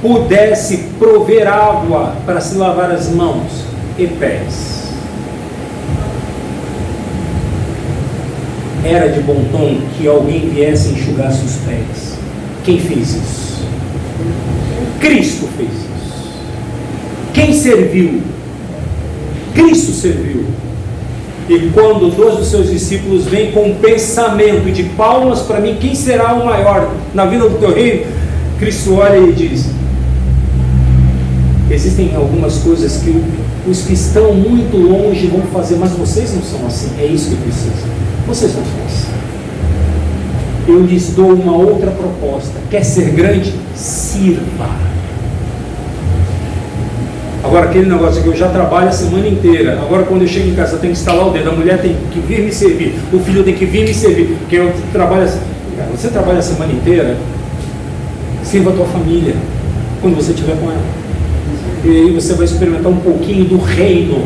pudesse prover água para se lavar as mãos e pés. Era de bom tom que alguém viesse e enxugasse os pés. Quem fez isso? Cristo fez isso. Quem serviu? Cristo serviu. E quando 2 dos seus discípulos vêm com um pensamento de palmas para mim, quem será o maior na vida do teu reino? Cristo olha e diz: existem algumas coisas que os que estão muito longe vão fazer, mas vocês não são assim. É isso que precisa. Vocês não são assim. Eu lhes dou uma outra proposta. Quer ser grande? Sirva. Agora, aquele negócio que eu já trabalho a semana inteira, agora quando eu chego em casa eu tenho que instalar o dedo, a mulher tem que vir me servir, o filho tem que vir me servir, porque eu trabalho assim. Você trabalha a semana inteira, sirva a tua família quando você estiver com ela, e aí você vai experimentar um pouquinho do reino.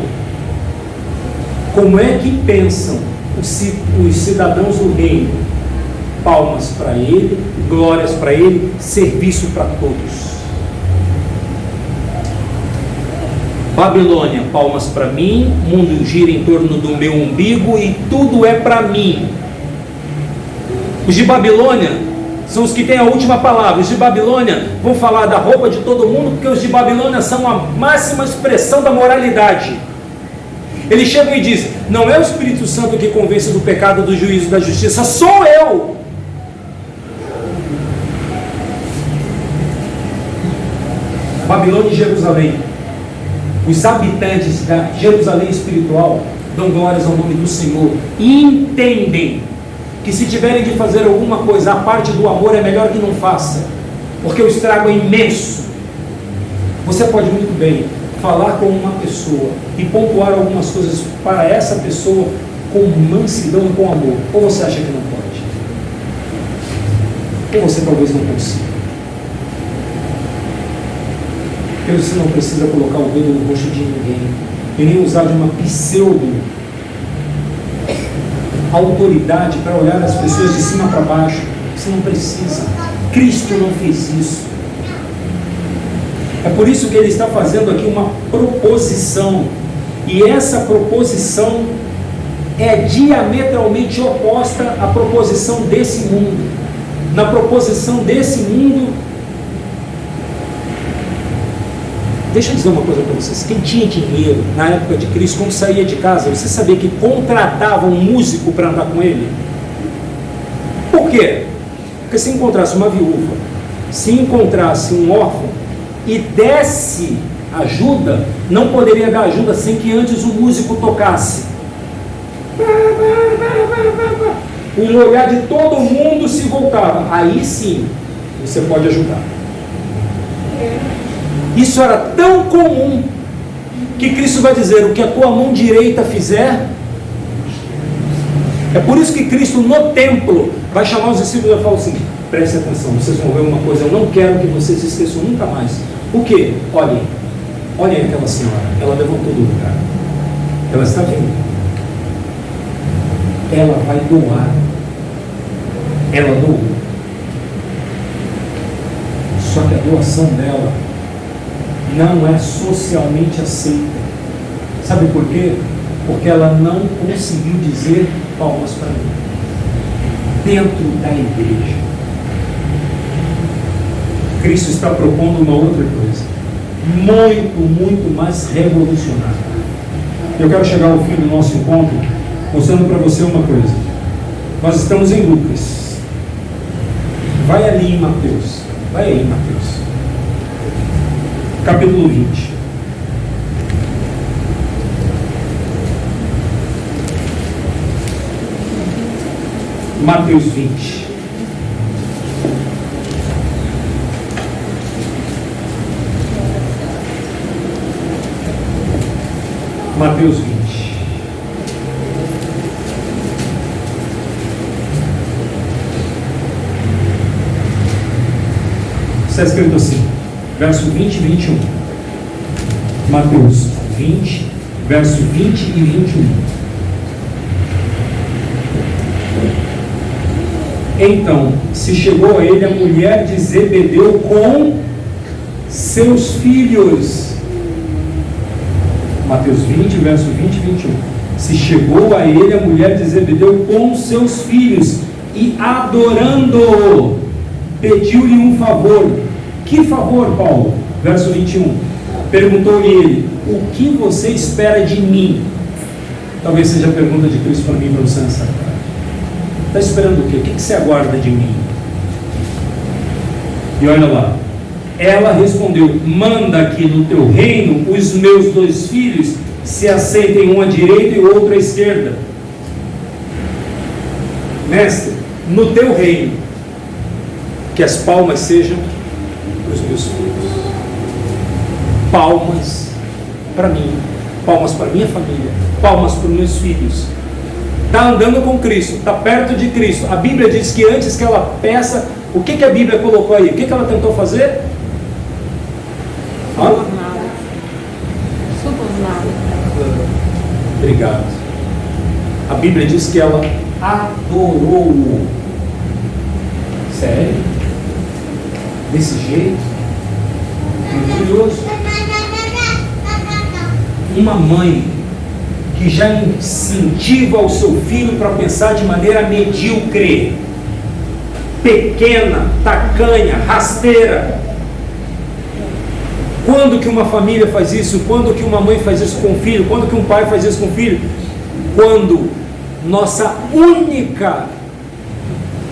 Como é que pensam os cidadãos do reino? Palmas para ele, glórias para ele, serviço para todos. Babilônia, palmas para mim, mundo gira em torno do meu umbigo e tudo é para mim. Os de Babilônia são os que têm a última palavra. Os de Babilônia vão falar da roupa de todo mundo, porque os de Babilônia são a máxima expressão da moralidade. Eles chegam e dizem: não é o Espírito Santo que convence do pecado, do juízo e da justiça, sou eu. Babilônia e Jerusalém, os habitantes da Jerusalém espiritual dão glórias ao nome do Senhor e entendem que se tiverem de fazer alguma coisa, a parte do amor é melhor que não faça, porque o estrago é imenso. Você pode muito bem falar com uma pessoa e pontuar algumas coisas para essa pessoa com mansidão e com amor, ou você acha que não pode? Ou você talvez não consiga. Porque você não precisa colocar o dedo no rosto de ninguém e nem usar de uma pseudo autoridade para olhar as pessoas de cima para baixo. Você não precisa. Cristo não fez isso. É por isso que ele está fazendo aqui uma proposição, e essa proposição é diametralmente oposta à proposição desse mundo. Na proposição desse mundo, deixa eu dizer uma coisa para vocês: quem tinha dinheiro na época de Cristo, quando saía de casa, você sabia que contratava um músico para andar com ele? Por quê? Porque se encontrasse uma viúva, se encontrasse um órfão e desse ajuda, não poderia dar ajuda sem que antes o músico tocasse. O olhar de todo mundo se voltava. Aí sim, você pode ajudar. Isso era tão comum que Cristo vai dizer: o que a tua mão direita fizer. É por isso que Cristo no templo vai chamar os discípulos e falar assim: prestem atenção, vocês vão ver uma coisa, eu não quero que vocês esqueçam nunca mais. O que? Olhem aquela senhora, ela levantou do lugar, ela está vindo, ela vai doar, ela doou, só que a doação dela não é socialmente aceita. Sabe por quê? Porque ela não conseguiu dizer palmas para mim dentro da igreja. Cristo está propondo uma outra coisa, muito mais revolucionária. Eu quero chegar ao fim do nosso encontro mostrando para você uma coisa. Nós estamos em Lucas. Vai ali em Mateus. Vai aí, Mateus. Capítulo 20. Mateus 20. Mateus 20. Está escrito assim, verso 20 e 21. Mateus 20, verso 20 e 21. Então, se chegou a ele a mulher de Zebedeu com seus filhos. Mateus 20, verso 20 e 21. Se chegou a ele a mulher de Zebedeu com seus filhos e adorando-o, pediu-lhe um favor. Que favor, Paulo? Verso 21. Perguntou-lhe ele, o que você espera de mim? Talvez seja a pergunta de Cristo para mim e para você nessa tarde. Está esperando o quê? O que você aguarda de mim? E olha lá. Ela respondeu, manda que no teu reino os meus 2 filhos se assentem, um à direita e o outro à esquerda. Mestre, no teu reino, que as palmas sejam os meus filhos. Palmas para mim, palmas para minha família, palmas para os meus filhos. Está andando com Cristo, está perto de Cristo. A Bíblia diz que antes que ela peça, o que a Bíblia colocou aí? O que ela tentou fazer? Obrigado. A Bíblia diz que ela adorou-o. Sério? Desse jeito? Muito curioso. Uma mãe que já incentiva o seu filho para pensar de maneira medíocre, pequena, tacanha, rasteira. Quando que uma família faz isso? Quando que uma mãe faz isso com o filho? Quando que um pai faz isso com o filho? Quando nossa única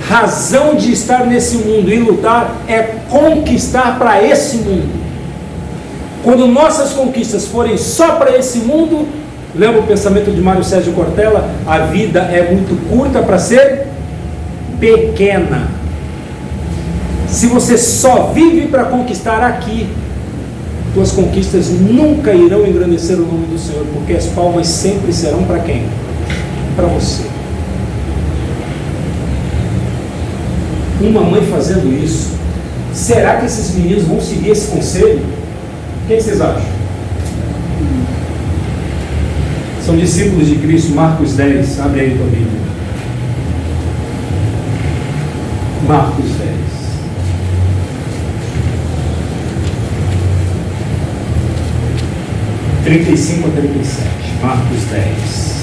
razão de estar nesse mundo e lutar é conquistar para esse mundo. Quando nossas conquistas forem só para esse mundo, lembra o pensamento de Mário Sérgio Cortella? A vida é muito curta para ser pequena. Se você só vive para conquistar aqui, tuas conquistas nunca irão engrandecer o nome do Senhor, porque as palmas sempre serão para quem? Para você. Uma mãe fazendo isso, será que esses meninos vão seguir esse conselho? O que vocês acham? São discípulos de Cristo, Marcos 10, abre aí tua Bíblia. Marcos 10. (35 a 37), Marcos 10.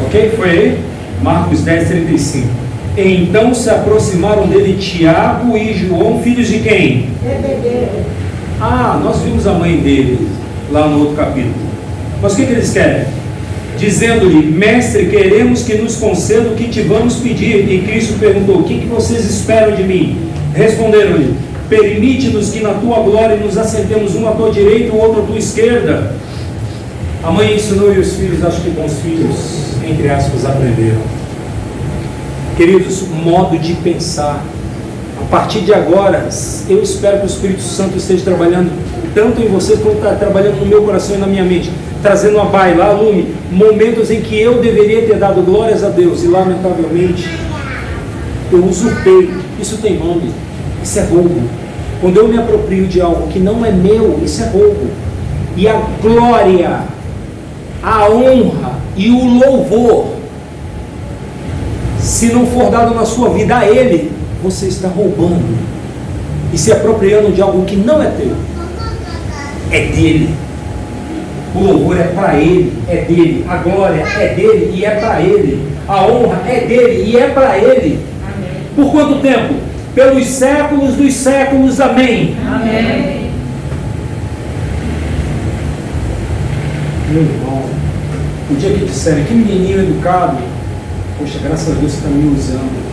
Ok? Foi aí? Marcos 10, 35. Então se aproximaram dele Tiago e João, filhos de quem? Ah, nós vimos a mãe dele lá no outro capítulo. Mas o que eles querem? Dizendo-lhe, mestre, queremos que nos conceda o que te vamos pedir. E Cristo perguntou, o que vocês esperam de mim? Responderam-lhe, permite-nos que na tua glória nos assentemos um à tua direita e o outro à tua esquerda. A mãe ensinou e os filhos, acho que com os filhos, entre aspas, aprenderam. Queridos, modo de pensar. A partir de agora, eu espero que o Espírito Santo esteja trabalhando tanto em vocês como está trabalhando no meu coração e na minha mente, trazendo a baila, a lume, momentos em que eu deveria ter dado glórias a Deus e lamentavelmente eu usurpei. Isso tem nome, isso é roubo. Quando eu me aproprio de algo que não é meu, isso é roubo. E a glória, a honra e o louvor, se não for dado na sua vida a Ele, você está roubando e se apropriando de algo que não é teu. É dele. O louvor é para Ele, é dele. A glória é dele e é para Ele. A honra é dele e é para Ele. Amém. Por quanto tempo? Pelos séculos dos séculos. Amém. Amém. Meu irmão, O dia que disserem, que menininho educado, poxa, graças a Deus você está me usando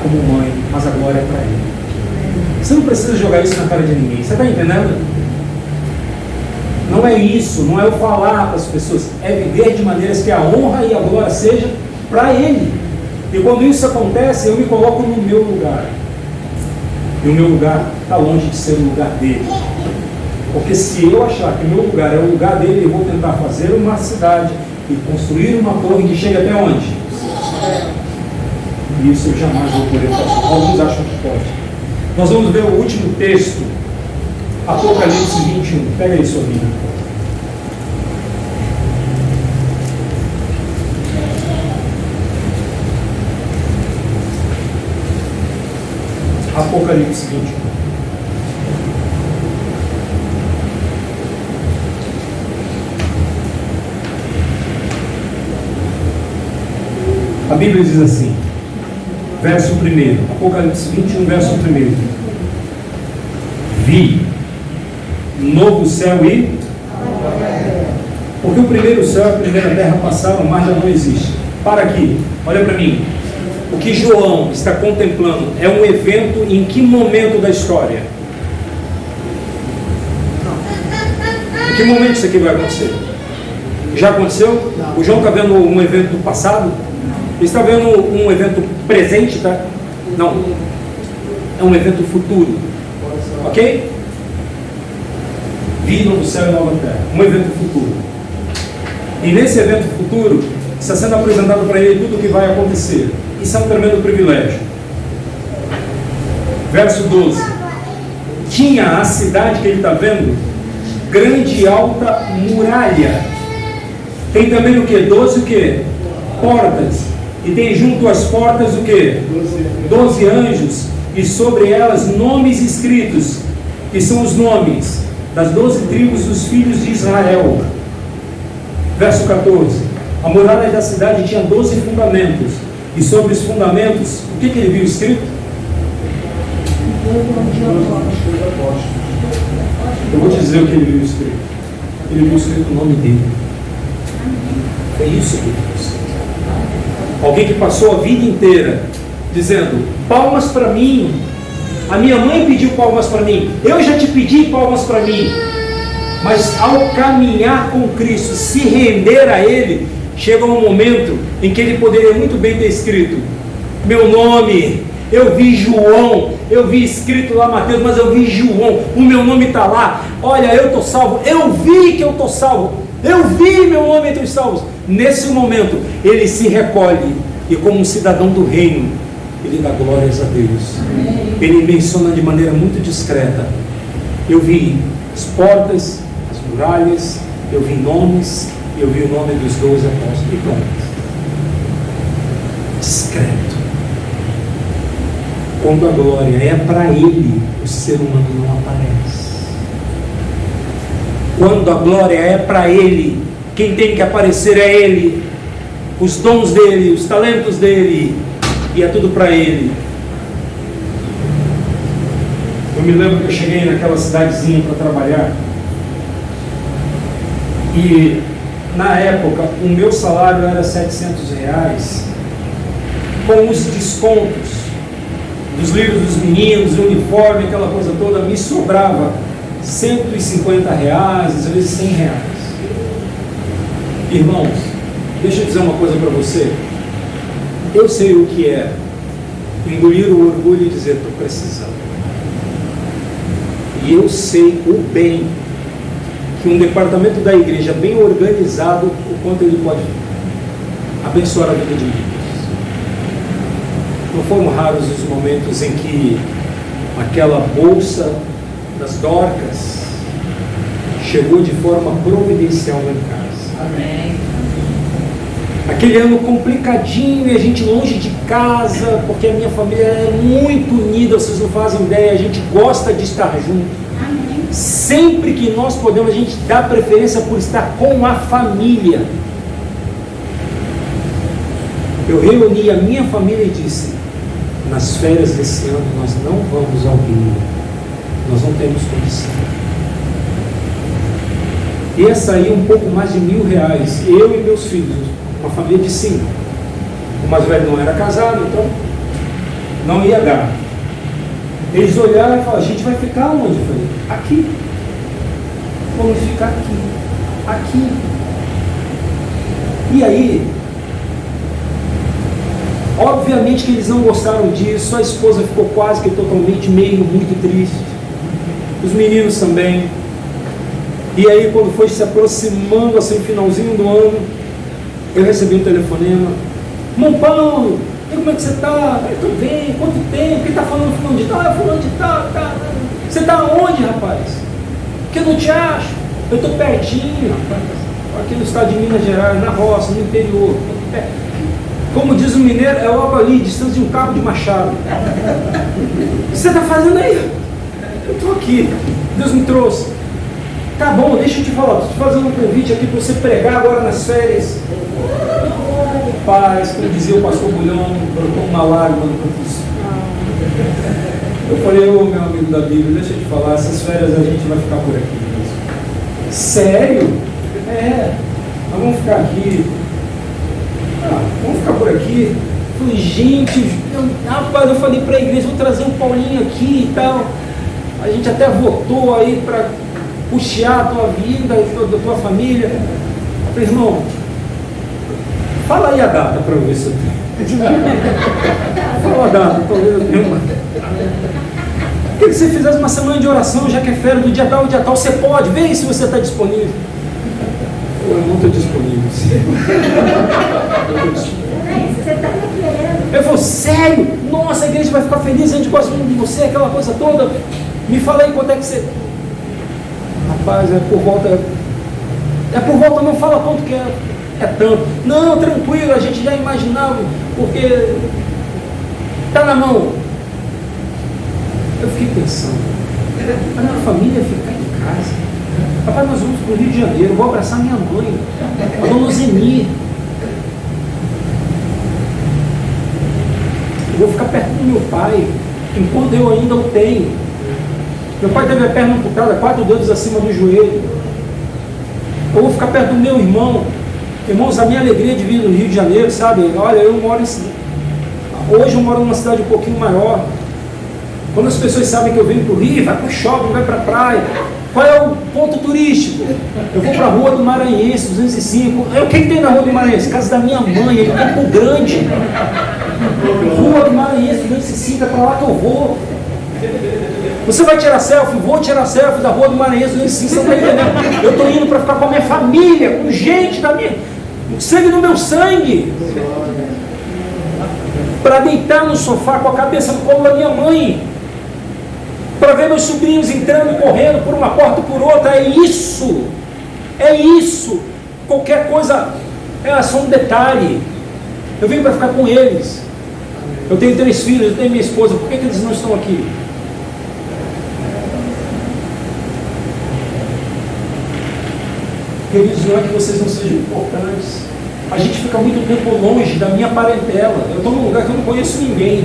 como mãe, mas a glória é para Ele. Você não precisa jogar isso na cara de ninguém, você está entendendo? Não é isso, não é eu falar para as pessoas, é viver de maneiras que a honra e a glória seja para Ele. E quando isso acontece, eu me coloco no meu lugar. E o meu lugar está longe de ser o lugar dele. Porque se eu achar que o meu lugar é o lugar dele, eu vou tentar fazer uma cidade e construir uma torre que chegue até onde? E isso eu jamais vou poder fazer. Alguns acham que pode. Nós vamos ver o último texto, Apocalipse 21. Pega aí sua Bíblia. Apocalipse 21. A Bíblia diz assim, verso 1, Apocalipse 21, verso 1. Vi novo céu e... Porque o primeiro céu e a primeira terra passaram, mas já não existe. Para aqui, olha para mim. O que João está contemplando é um evento em que momento da história? Em que momento isso aqui vai acontecer? Já aconteceu? O João está vendo um evento do passado? Ele está vendo um evento presente, tá? Não. É um evento futuro. Ok? Vi novo céu e nova terra. Um evento futuro. E nesse evento futuro, está sendo apresentado para ele tudo o que vai acontecer. Isso é um tremendo privilégio. Verso 12. Tinha a cidade que ele está vendo, grande e alta muralha. Tem também o que? 12 o que? Portas. E tem junto às portas o que? 12 anjos. E sobre elas nomes escritos, que são os nomes das 12 tribos dos filhos de Israel. Verso 14. A muralha da cidade tinha 12 fundamentos. E sobre os fundamentos, o que ele viu escrito? Eu vou te dizer o que ele viu escrito. Ele viu escrito o nome dele. É isso que ele viu escrito. Alguém que passou a vida inteira dizendo, palmas para mim. A minha mãe pediu palmas para mim. Eu já te pedi palmas para mim. Mas ao caminhar com Cristo, se render a Ele, chega um momento em que ele poderia muito bem ter escrito meu nome, eu vi João, eu vi escrito lá Mateus, mas eu vi João, o meu nome está lá, olha, eu estou salvo, eu vi que eu estou salvo, eu vi meu nome entre os salvos. Nesse momento, ele se recolhe e como um cidadão do reino, ele dá glórias a Deus. Ele menciona de maneira muito discreta, eu vi as portas, as muralhas, eu vi nomes, eu vi o nome dos 12 apóstolos. E pronto. Discreto. Quando a glória é para Ele, o ser humano não aparece. Quando a glória é para Ele, quem tem que aparecer é Ele. Os dons dEle, os talentos dEle. E é tudo para Ele. Eu me lembro que eu cheguei naquela cidadezinha para trabalhar. E na época, o meu salário era R$700, com os descontos dos livros dos meninos, do uniforme, aquela coisa toda, me sobrava R$150, às vezes R$100. Irmãos, deixa eu dizer uma coisa para você. Eu sei o que é engolir o orgulho e dizer, estou precisando. E eu sei o bem que um departamento da igreja bem organizado, o quanto ele pode abençoar a vida de muitos. Não foram raros os momentos em que aquela bolsa das Dorcas chegou de forma providencial em casa. Amém. Aquele ano complicadinho e a gente longe de casa, porque a minha família é muito unida, vocês não fazem ideia, a gente gosta de estar junto. Sempre que nós podemos, a gente dá preferência por estar com a família. Eu reuni a minha família e disse, nas férias desse ano nós não vamos ao Rio, nós não temos condição. ia sair um pouco mais de R$1.000, eu e meus filhos, uma família de 5. O mais velho não era casado, então não ia dar. Eles olharam e falaram: a gente vai ficar onde? Eu falei: aqui. Vamos ficar aqui. Aqui. E aí, obviamente que eles não gostaram disso, a esposa ficou quase que totalmente muito triste, os meninos também. E aí, quando foi se aproximando, assim, finalzinho do ano, eu recebi um telefonema: irmão Paulo, como é que você está? Eu estou bem, quanto tempo? Quem está falando fulano de tal? É fulano de tal, tá. Você está onde, rapaz? Que eu não te acho. Eu estou pertinho, rapaz, aqui no estado de Minas Gerais, na roça, no interior. Como diz o mineiro, é logo ali, distância de um cabo de machado. O que você está fazendo aí? Eu estou aqui, Deus me trouxe. Tá bom, deixa eu te falar, estou te fazendo um convite aqui para você pregar agora nas férias. Paz, como dizia o pastor Bulhão, brotou uma lágrima no canto. Eu falei: ô meu amigo da Bíblia, deixa eu te falar, essas férias a gente vai ficar por aqui mesmo. Sério? É, nós vamos ficar aqui. Vamos ficar por aqui. Eu falei: gente, rapaz, eu falei para a igreja: vou trazer um Paulinho aqui e tal. A gente até votou aí para puxar a tua vida, da tua família. Eu falei: irmão, fala aí a data para eu ver se eu tenho. Fala a data, talvez eu tenha. Queria que você fizesse uma semana de oração, já que é férias, do dia tal, você pode, vem se você está disponível. Eu não estou disponível. Eu falei: sério? Nossa, a igreja vai ficar feliz, a gente gosta muito de você, aquela coisa toda. Me fala aí quanto é que você... Rapaz, é por volta, não fala quanto que é tanto. Não, tranquilo, a gente já imaginava, porque está na mão. Eu fiquei pensando: a minha família ficar em casa. Rapaz, nós vamos para o Rio de Janeiro, vou abraçar minha mãe, a dona Zeni. Eu vou ficar perto do meu pai, enquanto eu ainda o tenho. Meu pai teve a perna amputada, 4 dedos acima do joelho. Eu vou ficar perto do meu irmão. Irmãos, a minha alegria de vir no Rio de Janeiro, sabe? Olha, hoje eu moro numa cidade um pouquinho maior. Quando as pessoas sabem que eu venho para o Rio, vai para o shopping, vai para a praia. Qual é o ponto turístico? Eu vou para a Rua do Maranhense, 205. O que tem na Rua do Maranhense? Casa da minha mãe, em Campo Grande. Rua do Maranhense, 205, é para lá que eu vou. Você vai tirar selfie? Vou tirar selfie da Rua do Maranhense, 205, você não está entendendo? Eu estou indo para ficar com a minha família, com gente da minha... sangue no meu sangue. Para deitar no sofá com a cabeça no colo da minha mãe. Para ver meus sobrinhos entrando e correndo por uma porta e por outra. É isso. É isso. Qualquer coisa é só um detalhe. Eu venho para ficar com eles. Eu tenho 3 filhos, eu tenho minha esposa. Por que eles não estão aqui? Queridos, não é que vocês não sejam importantes. A gente fica muito tempo longe da minha parentela. Eu estou num lugar que eu não conheço ninguém.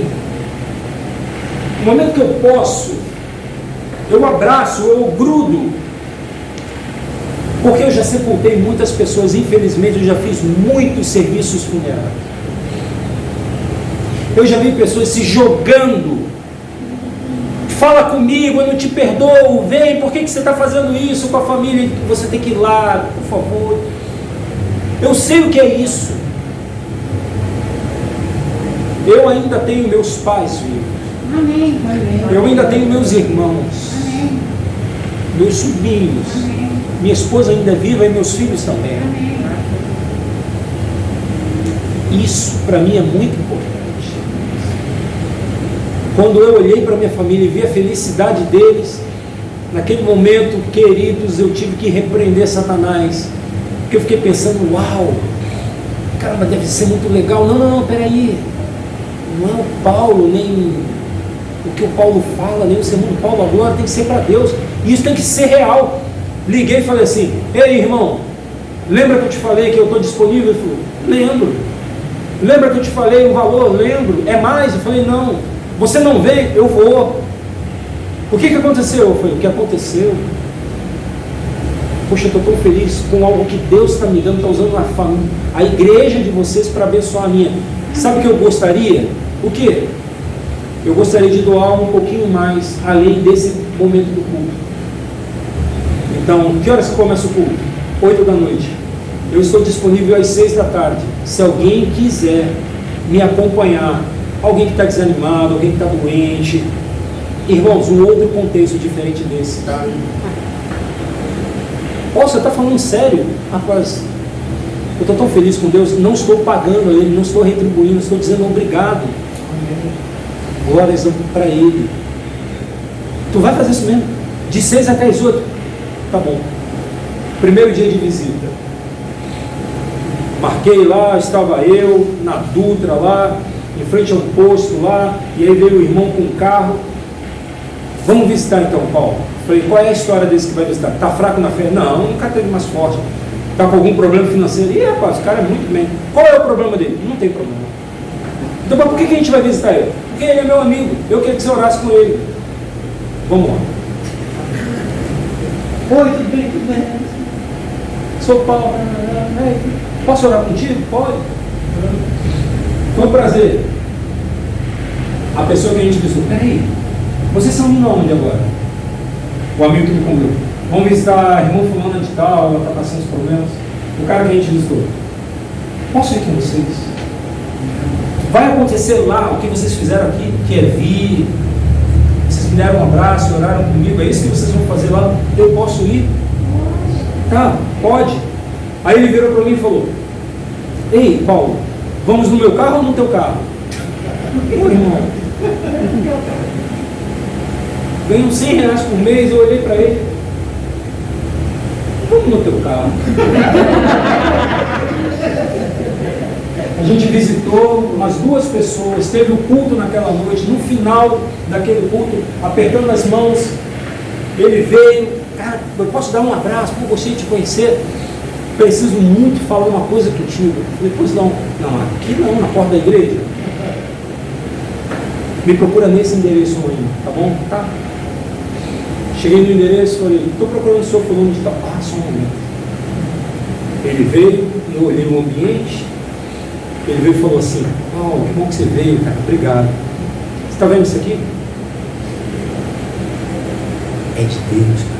No momento que eu posso, eu abraço, eu grudo. Porque eu já sepultei muitas pessoas, infelizmente eu já fiz muitos serviços funerários. Eu já vi pessoas se jogando. Fala comigo, eu não te perdoo, vem, por que você está fazendo isso com a família? Você tem que ir lá, por favor. Eu sei o que é isso. Eu ainda tenho meus pais vivos. Amém. Eu ainda tenho meus irmãos. Amém. Meus sobrinhos. Amém. Minha esposa ainda é viva e meus filhos também. Amém. Isso para mim é muito importante. Quando eu olhei para minha família e vi a felicidade deles, naquele momento, queridos, eu tive que repreender Satanás. Porque eu fiquei pensando: uau, caramba, deve ser muito legal. Não, peraí. Não é o Paulo, nem o que o Paulo fala, nem o sermão do Paulo agora, tem que ser para Deus. E isso tem que ser real. Liguei e falei assim: ei, irmão, lembra que eu te falei que eu estou disponível? Ele falou: lembro. Lembra que eu te falei o valor? Lembro. É mais? Eu falei: não. Você não vem? Eu vou. O que aconteceu? Eu falei: o que aconteceu? Poxa, eu estou tão feliz com algo que Deus está me dando, está usando a igreja de vocês para abençoar a minha. Sabe o que eu gostaria? O quê? Eu gostaria de doar um pouquinho mais, além desse momento do culto. Então, que horas que começa o culto? 8 da noite. Eu estou disponível às 6 da tarde. Se alguém quiser me acompanhar, alguém que está desanimado, alguém que está doente, irmãos, um outro contexto diferente desse, tá? Poxa, você está falando sério? Rapaz, eu estou tão feliz com Deus, não estou pagando a Ele, não estou retribuindo, estou dizendo obrigado. Glórias para Ele. Tu vai fazer isso mesmo? De 6 até as 8? Tá bom. Primeiro dia de visita. Marquei lá, estava eu, na Dutra lá, em frente ao posto lá, e aí veio o irmão com um carro. Vamos visitar então, Paulo. Falei, qual é a história desse que vai visitar? Está fraco na fé? Não, nunca teve mais forte. Está com algum problema financeiro? Ih, rapaz, o cara é muito bem. Qual é o problema dele? Não tem problema. Então, mas por que a gente vai visitar ele? Porque ele é meu amigo. Eu queria que você orasse com ele. Vamos lá. Oi, tudo bem, tudo bem. Sou Paulo. Posso orar contigo? Pode. Foi um prazer. A pessoa que a gente visitou, peraí, vocês são de onde agora? O amigo que me convidou. Vamos visitar a irmã fulana de tal, ela está passando os problemas. O cara que a gente visitou. Posso ir com vocês? Vai acontecer lá o que vocês fizeram aqui, que é vir, vocês me deram um abraço, oraram comigo, é isso que vocês vão fazer lá? Eu posso ir? Tá, pode. Aí ele virou para mim e falou, ei, Paulo, vamos no meu carro ou no teu carro? Meu irmão, ganho R$100 por mês, eu olhei para ele, vamos no teu carro. A gente visitou umas 2 pessoas, teve o culto naquela noite, no final daquele culto, apertando as mãos, ele veio, cara, eu posso dar um abraço, pô, gostei de te conhecer, preciso muito falar uma coisa contigo. Eu falei, pois não, aqui não, na porta da igreja. Me procura nesse endereço aí, tá bom? Tá. Cheguei no endereço, falei, estou procurando o senhor fulano de tal. Ah, só um momento. Ele veio, eu olhei o ambiente, ele veio e falou assim, oh, que bom que você veio, cara, obrigado. Você está vendo isso aqui? É de Deus, cara.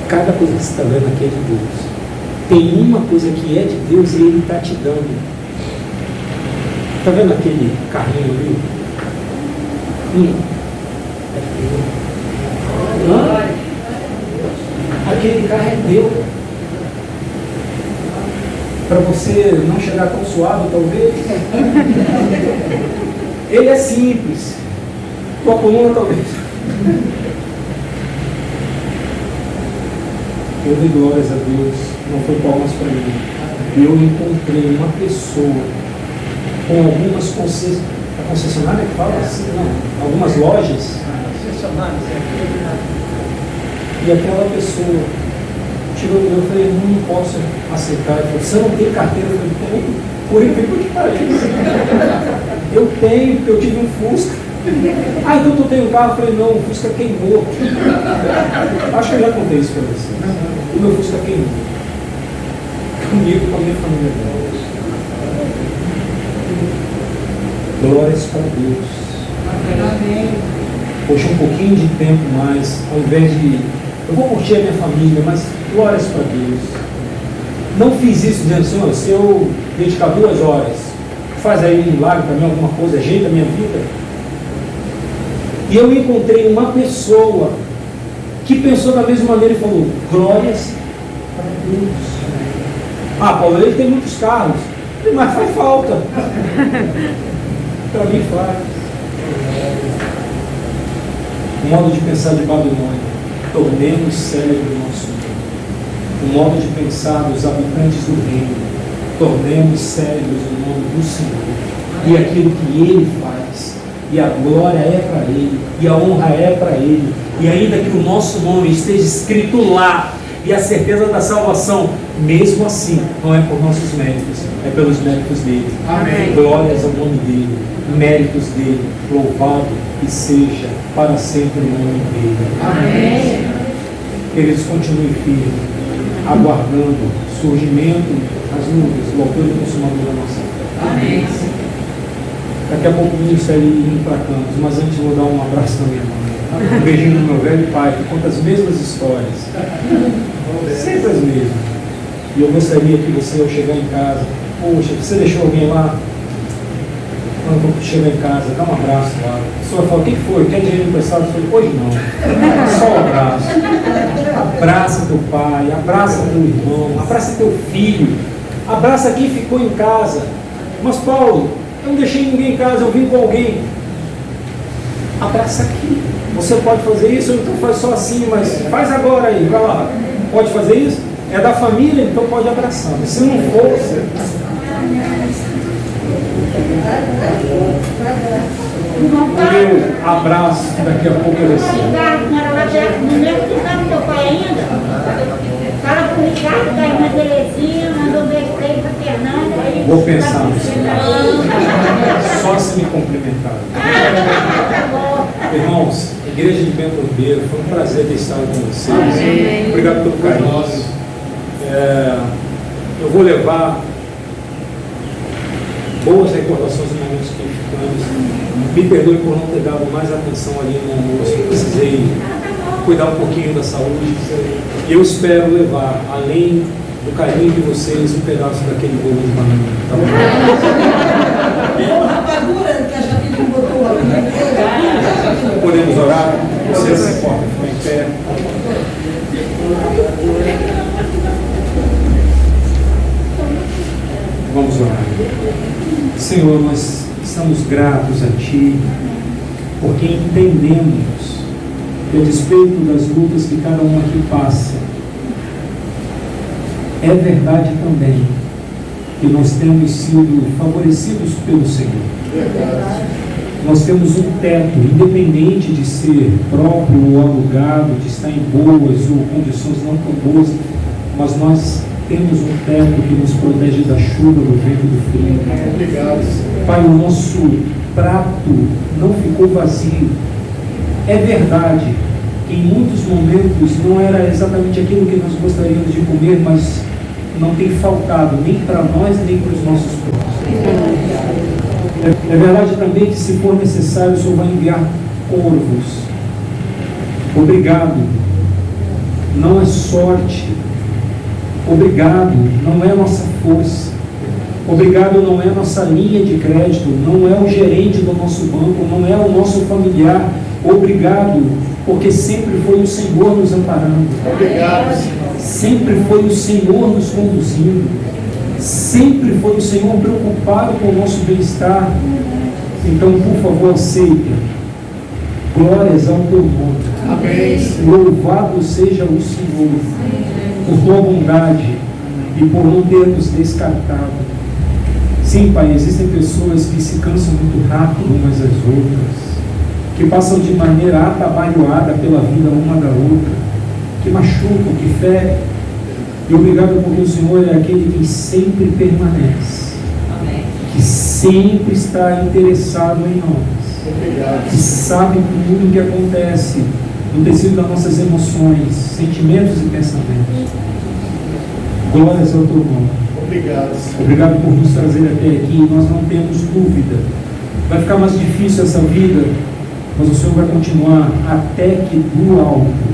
Cada coisa que você está vendo aqui é de Deus. Tem uma coisa que é de Deus e Ele está te dando. Está vendo aquele carrinho ali? É teu. Hã? Aquele carro é teu. Para você não chegar tão suave, talvez. Ele é simples. Tua coluna, talvez. Eu dei glórias a Deus. Não foi palmas para mim. Eu encontrei uma pessoa com algumas concessionárias que fala assim, não, algumas lojas. E aquela pessoa tirou, eu falei, não posso aceitar. Ele falou, você não tem carteira? Eu falei, tenho. Por incrível que pareça. Eu tenho, porque eu tive um Fusca. Ah, então tu tem um carro? Eu falei, não, o Fusca queimou. Acho que eu já contei isso para você. O meu Fusca queimou. Comigo, com a minha família. Glórias para Deus. Poxa, um pouquinho de tempo mais, ao invés de... Eu vou curtir a minha família, mas glórias para Deus. Não fiz isso dizendo, Senhor, se eu dedicar 2 horas, faz aí um milagre para mim, alguma coisa, ajeita a minha vida. E eu encontrei uma pessoa que pensou da mesma maneira e falou, glórias para Deus. Ah, Paulo, ele tem muitos carros, mas faz falta. Para mim faz. O modo de pensar de Babilônia. Tornemos sério o nosso mundo. O modo de pensar dos habitantes do reino. Tornemos sérios o nome do Senhor. E aquilo que Ele faz. E a glória é para Ele. E a honra é para Ele. E ainda que o nosso nome esteja escrito lá. E a certeza da salvação, mesmo assim, não é por nossos méritos, é pelos méritos dele. Amém. Glórias ao nome dele, méritos dele, louvado e seja para sempre o nome dele. Amém. Que eles continuem firmes, aguardando o surgimento das nuvens, do autor e consumador da nossa fé. Amém. Daqui a pouco o ministério indo para Campos, mas antes eu vou dar um abraço na minha mãe. Um beijinho no meu velho pai, que conta as mesmas histórias. Sempre as mesmas. E eu gostaria que você, ao chegar em casa, poxa, você deixou alguém lá? Quando chegar em casa, dá um abraço lá. A pessoa fala, o que foi? Quer dinheiro emprestado? Eu falei, hoje não. Só um abraço. Abraça teu pai, abraça teu irmão, abraça teu filho. Abraça quem ficou em casa. Mas Paulo, eu não deixei ninguém em casa, eu vim com alguém. Abraça aqui. Você pode fazer isso, então faz só assim, mas faz agora aí, vai lá. Pode fazer isso? É da família, então pode abraçar. Mas se não for, meu abraço daqui a pouco eu descer. No mesmo que estava teu pai ainda, fala pro Ricardo, da irmã Terezinha, mandou um beijo pra ele, pra Fernanda. Vou pensar nisso. Só se me cumprimentar. Irmãos, Igreja de Bento Ribeiro, foi um prazer ter estado com vocês. Obrigado pelo carinho. Eu vou levar boas recordações de momentos que ficamos. Me perdoe por não ter dado mais atenção ali no almoço. Eu precisei cuidar um pouquinho da saúde. E eu espero levar, além do carinho de vocês, um pedaço daquele bolo de banana. Tá bom? Rapadura que a Jaqueline botou aqui. Podemos orar? Você se importa, fica em pé. Vamos orar. Senhor, nós estamos gratos a Ti, porque entendemos que, a despeito das lutas que cada um aqui passa, é verdade também que nós temos sido favorecidos pelo Senhor. Nós temos um teto, independente de ser próprio ou alugado, de estar em boas ou condições não tão boas, mas nós temos um teto que nos protege da chuva, do vento e do frio. Obrigado. Pai, o nosso prato não ficou vazio. É verdade que em muitos momentos não era exatamente aquilo que nós gostaríamos de comer, mas não tem faltado nem para nós, nem para os nossos próximos. É verdade também que, se for necessário, o Senhor vai enviar corvos. Obrigado. Não é sorte. Obrigado. Não é nossa força. Obrigado não é nossa linha de crédito, não é o gerente do nosso banco, não é o nosso familiar. Obrigado, porque sempre foi o Senhor nos amparando. Obrigado, Senhor. Sempre foi o Senhor nos conduzindo. Sempre foi o Senhor preocupado com o nosso bem-estar. Então, por favor, aceita. Glórias ao teu nome. Amém. Louvado seja o Senhor por tua bondade e por não ter nos descartado. Sim, Pai, existem pessoas que se cansam muito rápido umas às outras, que passam de maneira atabalhoada pela vida uma da outra, que machucam, que ferem. E obrigado porque o Senhor é aquele que sempre permanece, Amém. que sempre está interessado em nós, Obrigado. que sabe tudo o que acontece no tecido das nossas emoções, sentimentos e pensamentos. Glórias ao teu nome. Obrigado, Senhor. Obrigado por nos trazer até aqui. Nós não temos dúvida. Vai ficar mais difícil essa vida, mas o Senhor vai continuar até que do alto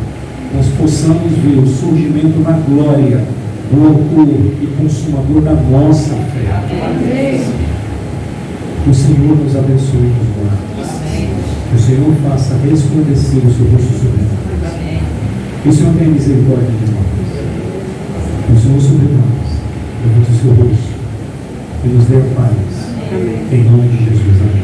nós possamos ver o surgimento da glória do autor e consumador da nossa fé. Que o Senhor nos abençoe e nos guarde. Que o Senhor faça resplandecer o seu rosto sobre nós. Que o Senhor tenha misericórdia de nós. Que o Senhor sobre nós levante o seu rosto e nos dê a paz. Em nome de Jesus. Amém.